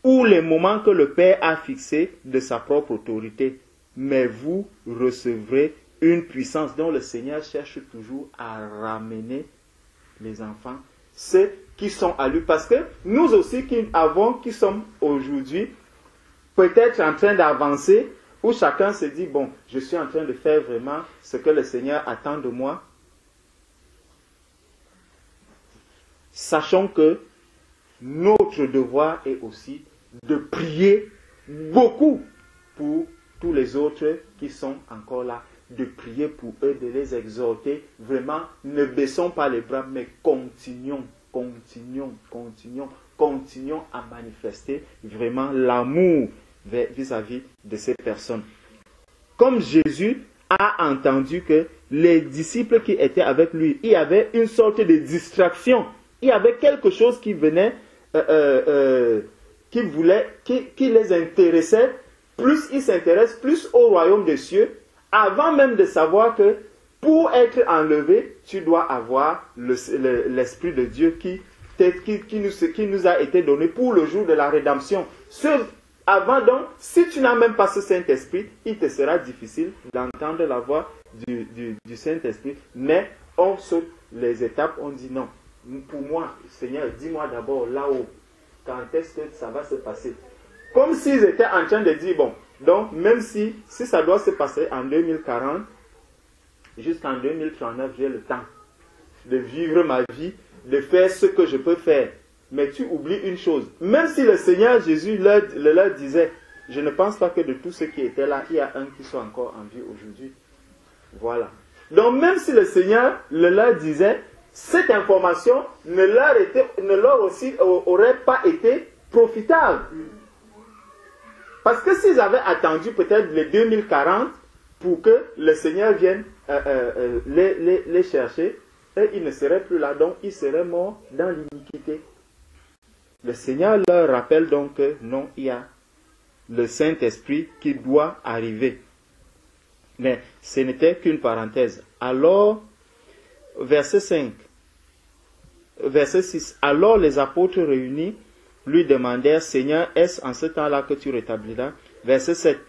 ou les moments que le Père a fixés de sa propre autorité, mais vous recevrez une puissance dont le Seigneur cherche toujours à ramener les enfants, ceux qui sont à lui. Parce que nous aussi qui sommes aujourd'hui peut-être en train d'avancer, où chacun se dit, bon, je suis en train de faire vraiment ce que le Seigneur attend de moi. Sachons que notre devoir est aussi de prier beaucoup pour tous les autres qui sont encore là, de prier pour eux, de les exhorter. Vraiment, ne baissons pas les bras, mais continuons à manifester vraiment l'amour vis-à-vis de ces personnes. Comme Jésus a entendu que les disciples qui étaient avec lui, il y avait une sorte de distraction. Il y avait quelque chose qui venait, qui les intéressait. Plus ils s'intéressent, plus au royaume des cieux, avant même de savoir que pour être enlevé, tu dois avoir l'Esprit de Dieu qui nous a été donné pour le jour de la rédemption. Avant donc, si tu n'as même pas ce Saint-Esprit, il te sera difficile d'entendre la voix du Saint-Esprit. Mais on saute les étapes, on dit non. Pour moi, Seigneur, dis-moi d'abord là-haut, quand est-ce que ça va se passer? Comme s'ils étaient en train de dire, bon, donc même si ça doit se passer en 2040, jusqu'en 2039, j'ai le temps de vivre ma vie, de faire ce que je peux faire. Mais tu oublies une chose, même si le Seigneur Jésus leur disait, je ne pense pas que de tous ceux qui étaient là, il y a un qui soit encore en vie aujourd'hui. Voilà. Donc même si le Seigneur leur disait, cette information ne leur aussi aurait pas été profitable. Parce que s'ils avaient attendu peut-être les 2040 pour que le Seigneur vienne les chercher, et ils ne seraient plus là, donc ils seraient morts dans l'iniquité. Le Seigneur leur rappelle donc que non, il y a le Saint-Esprit qui doit arriver. Mais ce n'était qu'une parenthèse. Alors, verset 5, verset 6, alors les apôtres réunis lui demandèrent, Seigneur, est-ce en ce temps-là que tu rétabliras? Verset 7,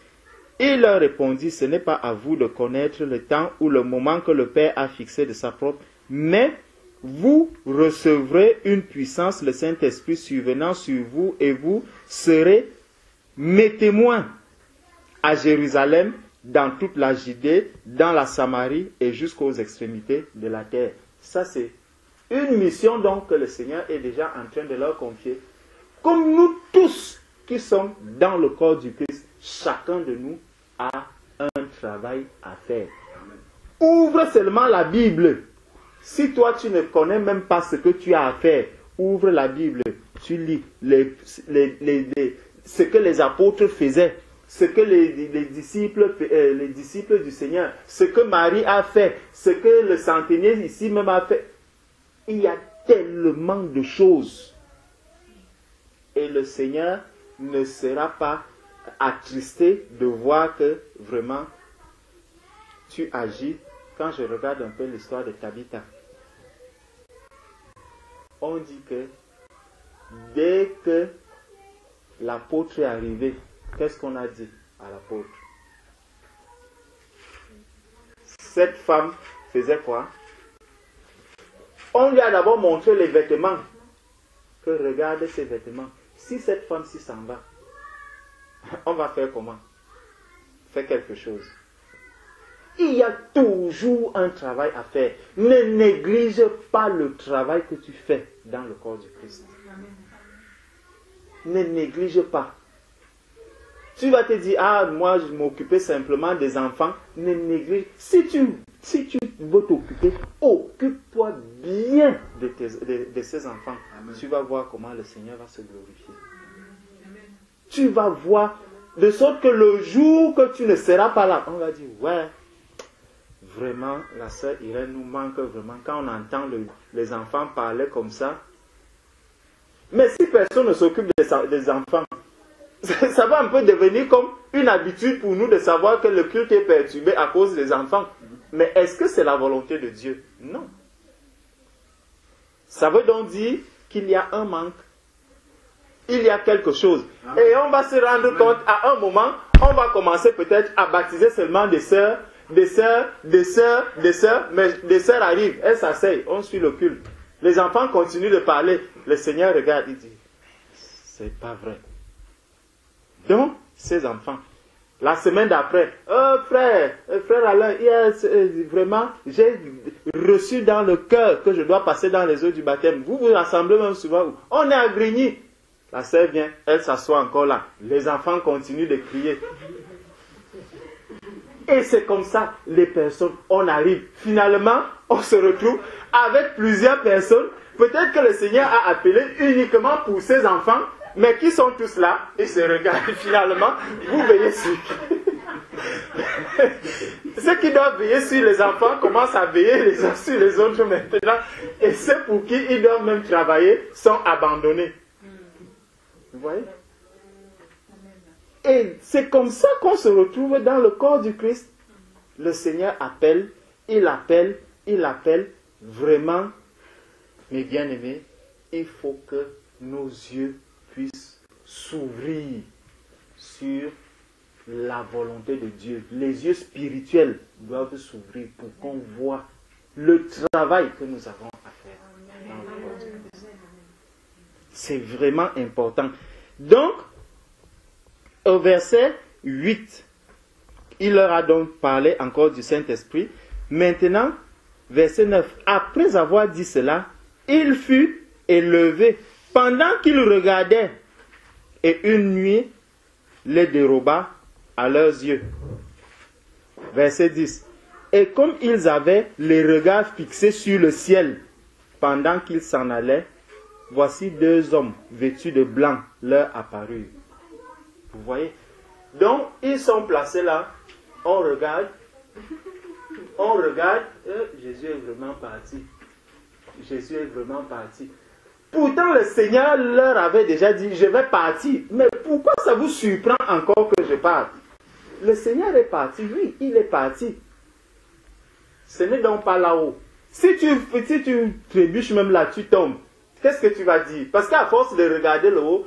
il leur répondit, ce n'est pas à vous de connaître le temps ou le moment que le Père a fixé de sa propre, mais vous recevrez une puissance, le Saint-Esprit survenant sur vous, et vous serez mes témoins à Jérusalem, dans toute la Judée, dans la Samarie et jusqu'aux extrémités de la terre. Ça, c'est une mission donc que le Seigneur est déjà en train de leur confier. Comme nous tous qui sommes dans le corps du Christ, chacun de nous a un travail à faire. Ouvre seulement la Bible. Si toi tu ne connais même pas ce que tu as à faire, ouvre la Bible, tu lis ce que les apôtres faisaient, ce que les disciples du Seigneur, ce que Marie a fait, ce que le centenier ici même a fait. Il y a tellement de choses. Et le Seigneur ne sera pas attristé de voir que vraiment tu agis. Quand je regarde un peu l'histoire de Tabitha, on dit que dès que l'apôtre est arrivé, qu'est-ce qu'on a dit à l'apôtre? Cette femme faisait quoi? On lui a d'abord montré les vêtements. Que regarde ces vêtements. Si cette femme-ci s'en va, on va faire comment? Fais quelque chose. Il y a toujours un travail à faire. Ne néglige pas le travail que tu fais dans le corps du Christ. Ne néglige pas. Tu vas te dire, ah, moi je m'occupais simplement des enfants. Ne néglige. Si tu veux t'occuper, occupe-toi bien de ces enfants. Amen. Tu vas voir comment le Seigneur va se glorifier. Amen. Tu vas voir, de sorte que le jour que tu ne seras pas là, on va dire, ouais, vraiment, la sœur Irène nous manque vraiment. Quand on entend les enfants parler comme ça, mais si personne ne s'occupe des enfants, ça va un peu devenir comme une habitude pour nous de savoir que le culte est perturbé à cause des enfants. Mais est-ce que c'est la volonté de Dieu? Non. Ça veut donc dire qu'il y a un manque. Il y a quelque chose. Et on va se rendre compte à un moment, on va commencer peut-être à baptiser seulement des sœurs, mais des sœurs arrivent, elles s'asseyent, on suit le culte. Les enfants continuent de parler. Le Seigneur regarde, il dit, c'est pas vrai. Donc, ces enfants, la semaine d'après, frère Alain, vraiment, j'ai reçu dans le cœur que je dois passer dans les eaux du baptême. Vous vous rassemblez même souvent où? On est à Grigny. La sœur vient, elle s'assoit encore là. Les enfants continuent de crier. Et c'est comme ça, les personnes, on arrive. Finalement, on se retrouve avec plusieurs personnes. Peut-être que le Seigneur a appelé uniquement pour ses enfants, mais qui sont tous là, ils se regardent. Finalement, vous veillez sur ceux qui doivent veiller sur les enfants commencent à veiller sur les autres maintenant. Et ceux pour qui ils doivent même travailler sont abandonnés. Vous voyez? Et c'est comme ça qu'on se retrouve dans le corps du Christ. Le Seigneur appelle, il appelle. Vraiment, mes bien-aimés, il faut que nos yeux puissent s'ouvrir sur la volonté de Dieu. Les yeux spirituels doivent s'ouvrir pour qu'on voit le travail que nous avons à faire dans le corps du Christ. C'est vraiment important. Donc, au verset 8, il leur a donc parlé encore du Saint-Esprit. Maintenant, verset 9, après avoir dit cela, il fut élevé pendant qu'il regardait, et une nuit les déroba à leurs yeux. Verset 10, et comme ils avaient les regards fixés sur le ciel pendant qu'ils s'en allaient, voici deux hommes vêtus de blanc leur apparurent. Vous voyez? Donc, ils sont placés là, on regarde, On regarde, Jésus est vraiment parti. Jésus est vraiment parti. Pourtant, le Seigneur leur avait déjà dit, je vais partir. Mais pourquoi ça vous surprend encore que je parte? Le Seigneur est parti, oui, il est parti. Ce n'est donc pas là-haut. Si tu trébuches même là, tu tombes. Qu'est-ce que tu vas dire? Parce qu'à force de regarder le haut,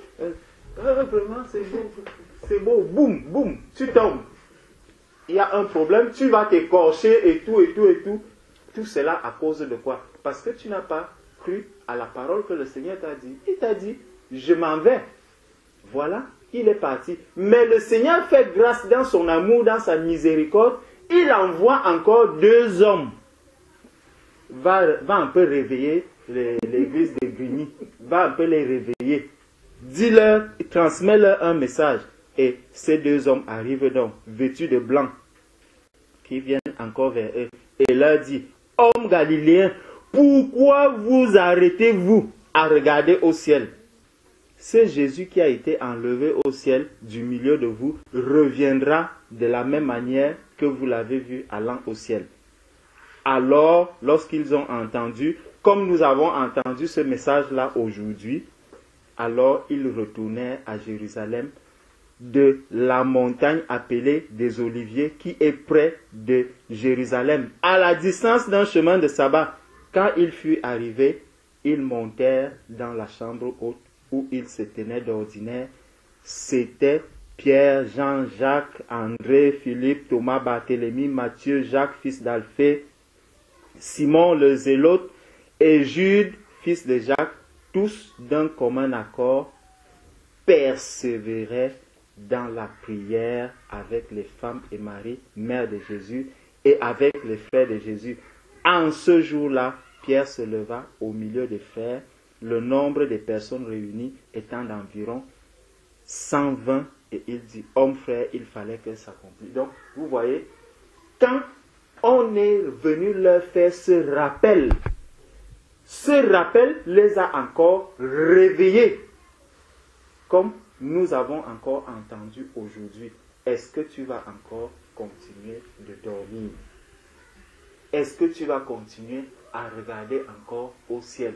vraiment c'est beau, boum, boum, tu tombes. Il y a un problème, tu vas t'écorcher et tout, et tout, et tout. Tout cela à cause de quoi? Parce que tu n'as pas cru à la parole que le Seigneur t'a dit. Il t'a dit, je m'en vais. Voilà, il est parti. Mais le Seigneur fait grâce dans son amour, dans sa miséricorde. Il envoie encore 2 hommes. Va un peu réveiller l'église de Grigny. Va un peu les réveiller. Dis-leur, transmets-leur un message. Et ces 2 hommes arrivent donc, vêtus de blanc, qui viennent encore vers eux. Et leur dit, hommes galiléens, pourquoi vous arrêtez-vous à regarder au ciel? C'est Jésus qui a été enlevé au ciel du milieu de vous, reviendra de la même manière que vous l'avez vu allant au ciel. Alors, lorsqu'ils ont entendu, comme nous avons entendu ce message-là aujourd'hui, alors ils retournèrent à Jérusalem de la montagne appelée des Oliviers qui est près de Jérusalem, à la distance d'un chemin de sabbat. Quand ils furent arrivés, ils montèrent dans la chambre haute où ils se tenaient d'ordinaire. C'était Pierre, Jean, Jacques, André, Philippe, Thomas, Barthélemy, Matthieu, Jacques, fils d'Alphée, Simon le Zélote et Jude, fils de Jacques, tous d'un commun accord, persévéraient dans la prière avec les femmes et Marie, mère de Jésus, et avec les frères de Jésus. En ce jour-là, Pierre se leva au milieu des frères, le nombre des personnes réunies étant d'environ 120, et il dit, hommes frères, il fallait que ça s'accomplisse. Donc, vous voyez, quand on est venu leur faire ce rappel les a encore réveillés, comme nous avons encore entendu aujourd'hui. Est-ce que tu vas encore continuer de dormir? Est-ce que tu vas continuer à regarder encore au ciel?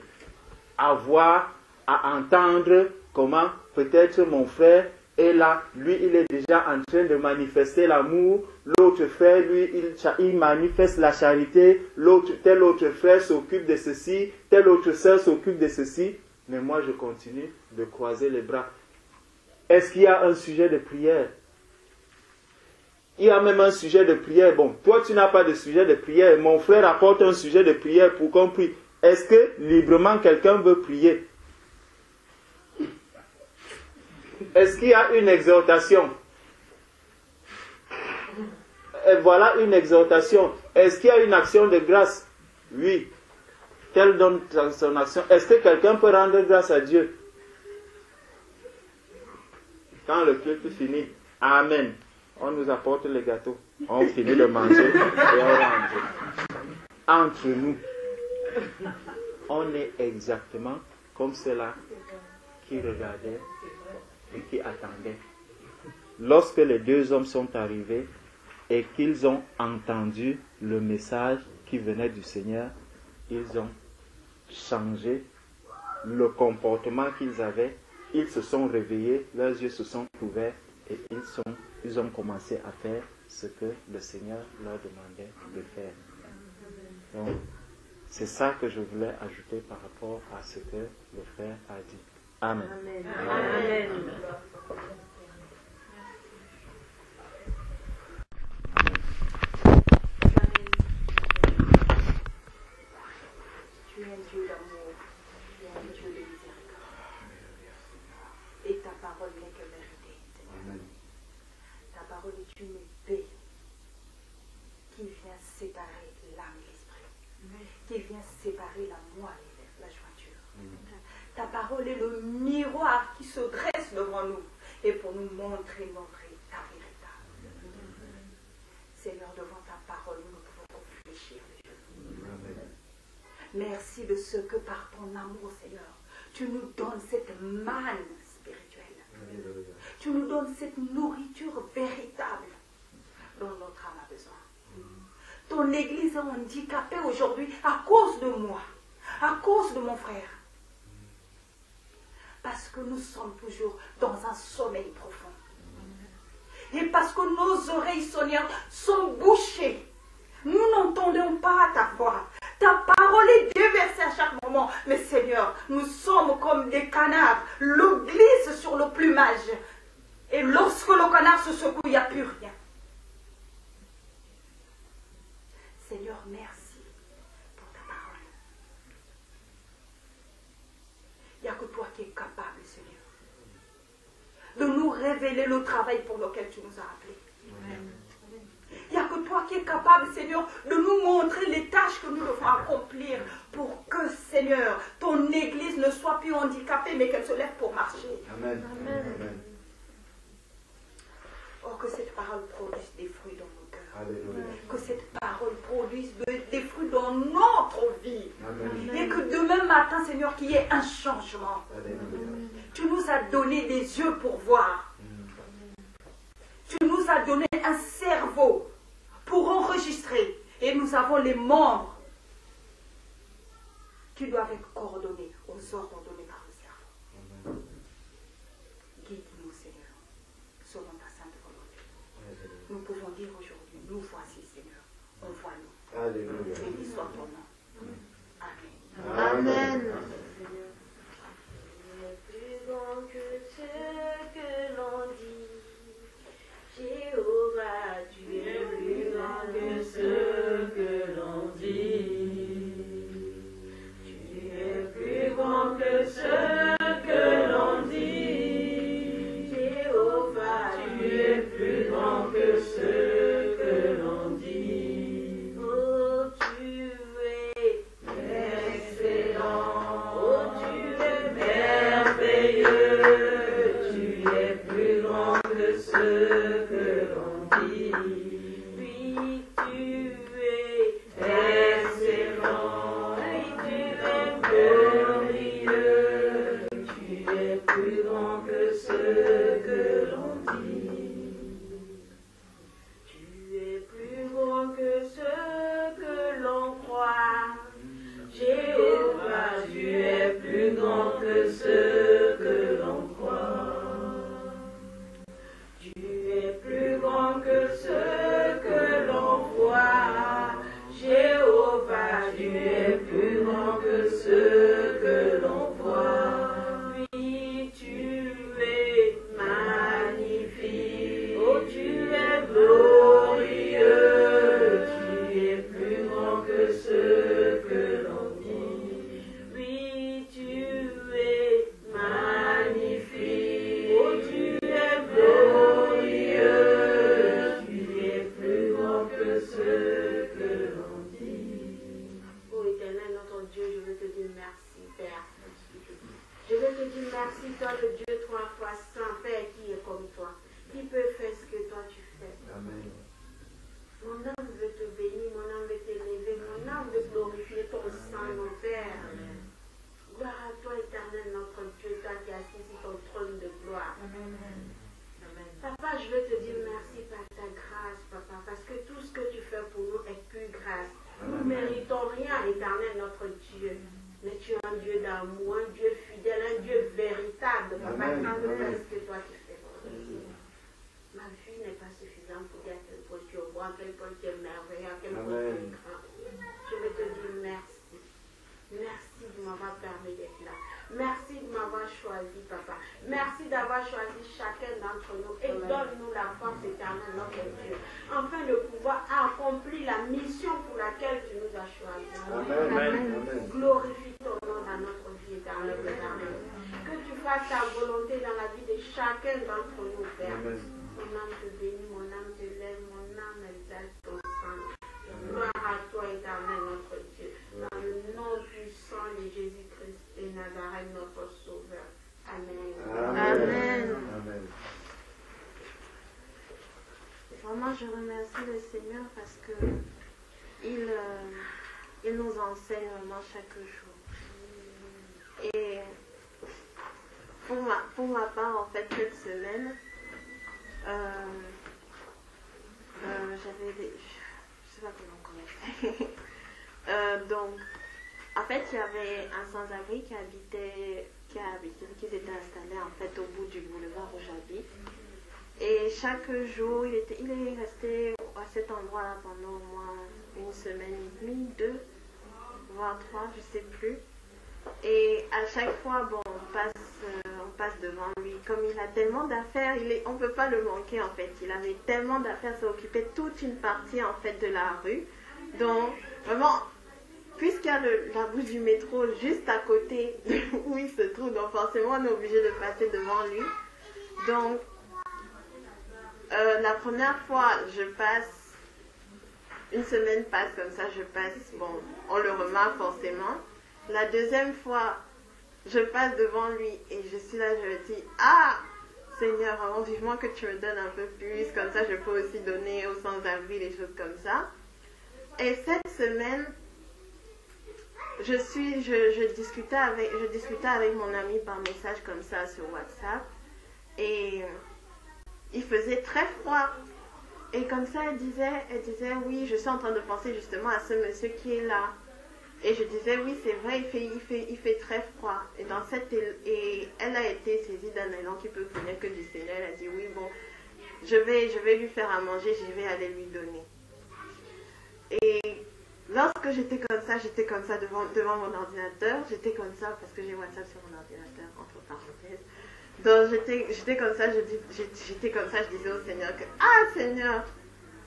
À voir, à entendre comment peut-être mon frère est là, lui il est déjà en train de manifester l'amour, l'autre frère lui il manifeste la charité, tel autre frère s'occupe de ceci, telle autre sœur s'occupe de ceci, mais moi je continue de croiser les bras. Est-ce qu'il y a un sujet de prière? Il y a même un sujet de prière. Bon, toi tu n'as pas de sujet de prière, mon frère apporte un sujet de prière pour qu'on prie. Est-ce que librement quelqu'un veut prier? Est-ce qu'il y a une exhortation? Et voilà une exhortation. Est-ce qu'il y a une action de grâce? Oui. Quelle donne son action? Est-ce que quelqu'un peut rendre grâce à Dieu? Quand le culte finit, Amen. On nous apporte les gâteaux. On finit de manger et on rentre. Entre nous, on est exactement comme ceux-là qui regardaient et qui attendaient. Lorsque les 2 hommes sont arrivés et qu'ils ont entendu le message qui venait du Seigneur, ils ont changé le comportement qu'ils avaient. Ils se sont réveillés, leurs yeux se sont ouverts et ils ont commencé à faire ce que le Seigneur leur demandait de faire. Donc, c'est ça que je voulais ajouter par rapport à ce que le frère a dit. Amen. Amen. Amen. Tu es un Dieu d'amour, tu es un Dieu de miséricorde. Et ta parole n'est que vérité. Amen. Ta parole est une épée qui vient séparer l'âme et l'esprit, qui vient séparer la moelle et la jointure. Ta parole est le miroir qui se dresse devant nous et pour nous montrer notre état véritable. Seigneur, devant ta parole, nous ne pouvons réfléchir. Merci de ce que par ton amour, Seigneur, tu nous donnes cette manne spirituelle. Tu nous donnes cette nourriture véritable dont notre âme a besoin. ton église est handicapée aujourd'hui à cause de moi, à cause de mon frère. Parce que nous sommes toujours dans un sommeil profond. Et parce que nos oreilles, Seigneur, sont bouchées. Nous n'entendons pas ta voix. Ta parole est déversée à chaque moment. Mais Seigneur, nous sommes comme des canards. L'eau glisse sur le plumage. Et lorsque le canard se secoue, il n'y a plus rien. Seigneur, merci pour ta parole. Il n'y a que toi qui es capable, Seigneur, de nous révéler le travail pour lequel tu nous as appelés. Il n'y a que toi qui es capable, Seigneur, de nous montrer les tâches que nous devons accomplir pour que, Seigneur, ton Église ne soit plus handicapée, mais qu'elle se lève pour marcher. Amen. Amen. Oh, que cette parole produise des fruits dans nos cœurs. Alléluia. Que cette parole produise des fruits dans notre vie. Amen. Et que demain matin, Seigneur, qu'il y ait un changement. Alléluia. Tu nous as donné des yeux pour voir. Tu nous as donné un cerveau pour enregistrer. Et nous avons les membres qui doivent être coordonnés aux ordres donnés par le cerveau. Guide-nous, Seigneur, selon ta sainte volonté. Nous pouvons dire aujourd'hui, nous voici, Seigneur, envoie-nous. Alléluia. Béni soit ton nom. Amen. Amen. Plus grand que ce que l'on dit, Jéhovah, tu es plus grand que ce que l'on dit. Tu es plus grand que ce que l'on dit. Jéhovah, tu es plus grand que ce que l'on dit. Oh, tu es excellent. Oh, tu es merveilleux. Tu es plus grand que ce que l'on dit. Oui, tu es excellent. Oui, tu es glorieux. Tu es plus grand que ce que l'on dit. Tu es plus grand que ce que l'on croit. Jéhovah, tu es plus grand que ce que l'on croit. Tu es plus grand que ce que l'on voit. Jéhovah, tu es plus grand que ce que l'on voit. Oui, tu es magnifique. Oh, tu es glorieux. Tu es plus grand que ce que l'on dit. Oui, tu es magnifique. Oh, tu es glorieux. Tu es plus grand que ce que l'on dit. Oh Éternel, notre Dieu, je veux te dire merci, Père. Je veux te dire merci, toi, le Dieu trois fois saint, Père, qui est comme toi, qui peut faire ce que toi tu fais. Amen. Mon âme veut te bénir, mon âme veut t'élever, mon âme veut glorifier ton sang, mon Père. Gloire à toi, Éternel, notre Dieu, toi qui es assis sur ton trône de gloire. Papa, je veux te dire merci par ta grâce, Papa, parce que tout ce que tu fais pour nous est pure grâce. Nous ne méritons rien, Éternel, notre Dieu. Mais tu es un Dieu d'amour, un Dieu fidèle, un Dieu véritable, Papa, qui peut faire ce que toi tu fais. Ma vie n'est pas suffisante pour dire à quel point tu es bon, à quel point tu es merveilleux, à quel point tu es grand. Je veux te dire merci. Merci de m'avoir permis d'être là. Merci de m'avoir choisi, Papa. Merci d'avoir choisi chacun d'entre nous et donne-nous la force éternelle, notre Dieu, afin de pouvoir accomplir la mission pour laquelle tu nous as choisis. Amen. Glorifie ton nom dans notre vie éternelle, éternelle. Que tu fasses ta volonté dans la vie de chacun d'entre nous, Père. Mon âme te bénit, mon âme te lève, mon âme exalte ton sang. Gloire à toi, éternel, notre Dieu. Dans le nom puissant de Jésus-Christ et Nazareth, notre Sauveur. Amen. Amen. Amen. Vraiment, je remercie le Seigneur parce que il nous enseigne vraiment chaque jour. Et pour ma part, en fait, cette semaine, sais pas comment on connaît. Donc, en fait, il y avait un sans-abri qui s'était installé en fait au bout du boulevard où j'habite. Et chaque jour, il est resté à cet endroit-là pendant au moins une semaine et demie, 2, voire 3, je sais plus. Et à chaque fois, bon, on passe devant lui. Comme il a tellement d'affaires, on ne peut pas le manquer en fait. Il avait tellement d'affaires, ça occupait toute une partie en fait de la rue. Donc, vraiment, puisqu'il y a la bouche du métro juste à côté où il se trouve, donc forcément on est obligé de passer devant lui. Donc, la première fois, je passe, une semaine passe comme ça, je passe, bon, on le remarque forcément. La deuxième fois, je passe devant lui et je suis là, je me dis, ah, Seigneur, vraiment vivement que tu me donnes un peu plus, comme ça je peux aussi donner aux sans-abri, des choses comme ça. Et cette semaine, je discutais avec mon ami par message comme ça sur WhatsApp et il faisait très froid. Et comme ça, elle disait, oui, je suis en train de penser justement à ce monsieur qui est là. Et je disais, oui, c'est vrai, il fait très froid. Et elle a été saisie d'un élan qui peut venir que du Seigneur. Elle a dit, oui, bon, je vais lui faire à manger, je vais aller lui donner. Et lorsque j'étais comme ça devant mon ordinateur, j'étais comme ça parce que j'ai WhatsApp sur mon ordinateur, entre parenthèses. Donc j'étais comme ça, je disais au Seigneur que, ah Seigneur,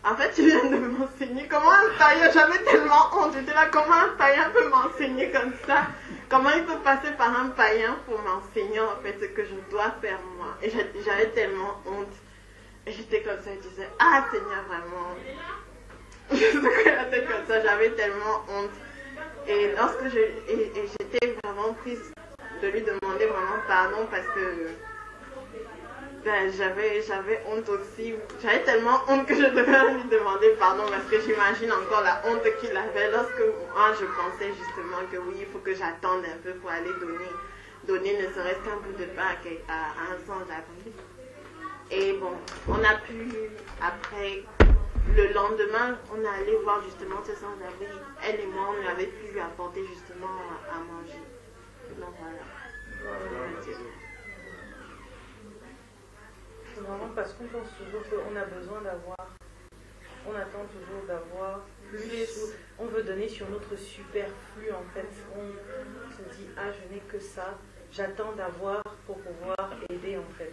en fait tu viens de m'enseigner comment un tailleur, j'avais tellement honte, j'étais là, comment un tailleur peut m'enseigner comme ça, comment il peut passer par un païen pour m'enseigner en fait ce que je dois faire moi. Et j'avais tellement honte. Et j'étais comme ça, je disais, ah Seigneur, vraiment. Je secouais la tête comme ça, j'avais tellement honte. Et lorsque j'étais vraiment prise de lui demander vraiment pardon parce que j'avais honte aussi. J'avais tellement honte que je devais lui demander pardon parce que j'imagine encore la honte qu'il avait lorsque moi je pensais justement que oui, il faut que j'attende un peu pour aller donner ne serait-ce qu'un bout de pain à un sans-abri. Et bon, on a pu, après, le lendemain, on est allé voir justement ce sans-abri. Elle et moi, on avait pu lui apporter justement à manger. Donc voilà. C'est vraiment parce qu'on pense toujours qu'on a besoin d'avoir, on attend toujours d'avoir plus, on veut donner sur notre superflu en fait. On se dit, ah je n'ai que ça, j'attends d'avoir pour pouvoir aider en fait.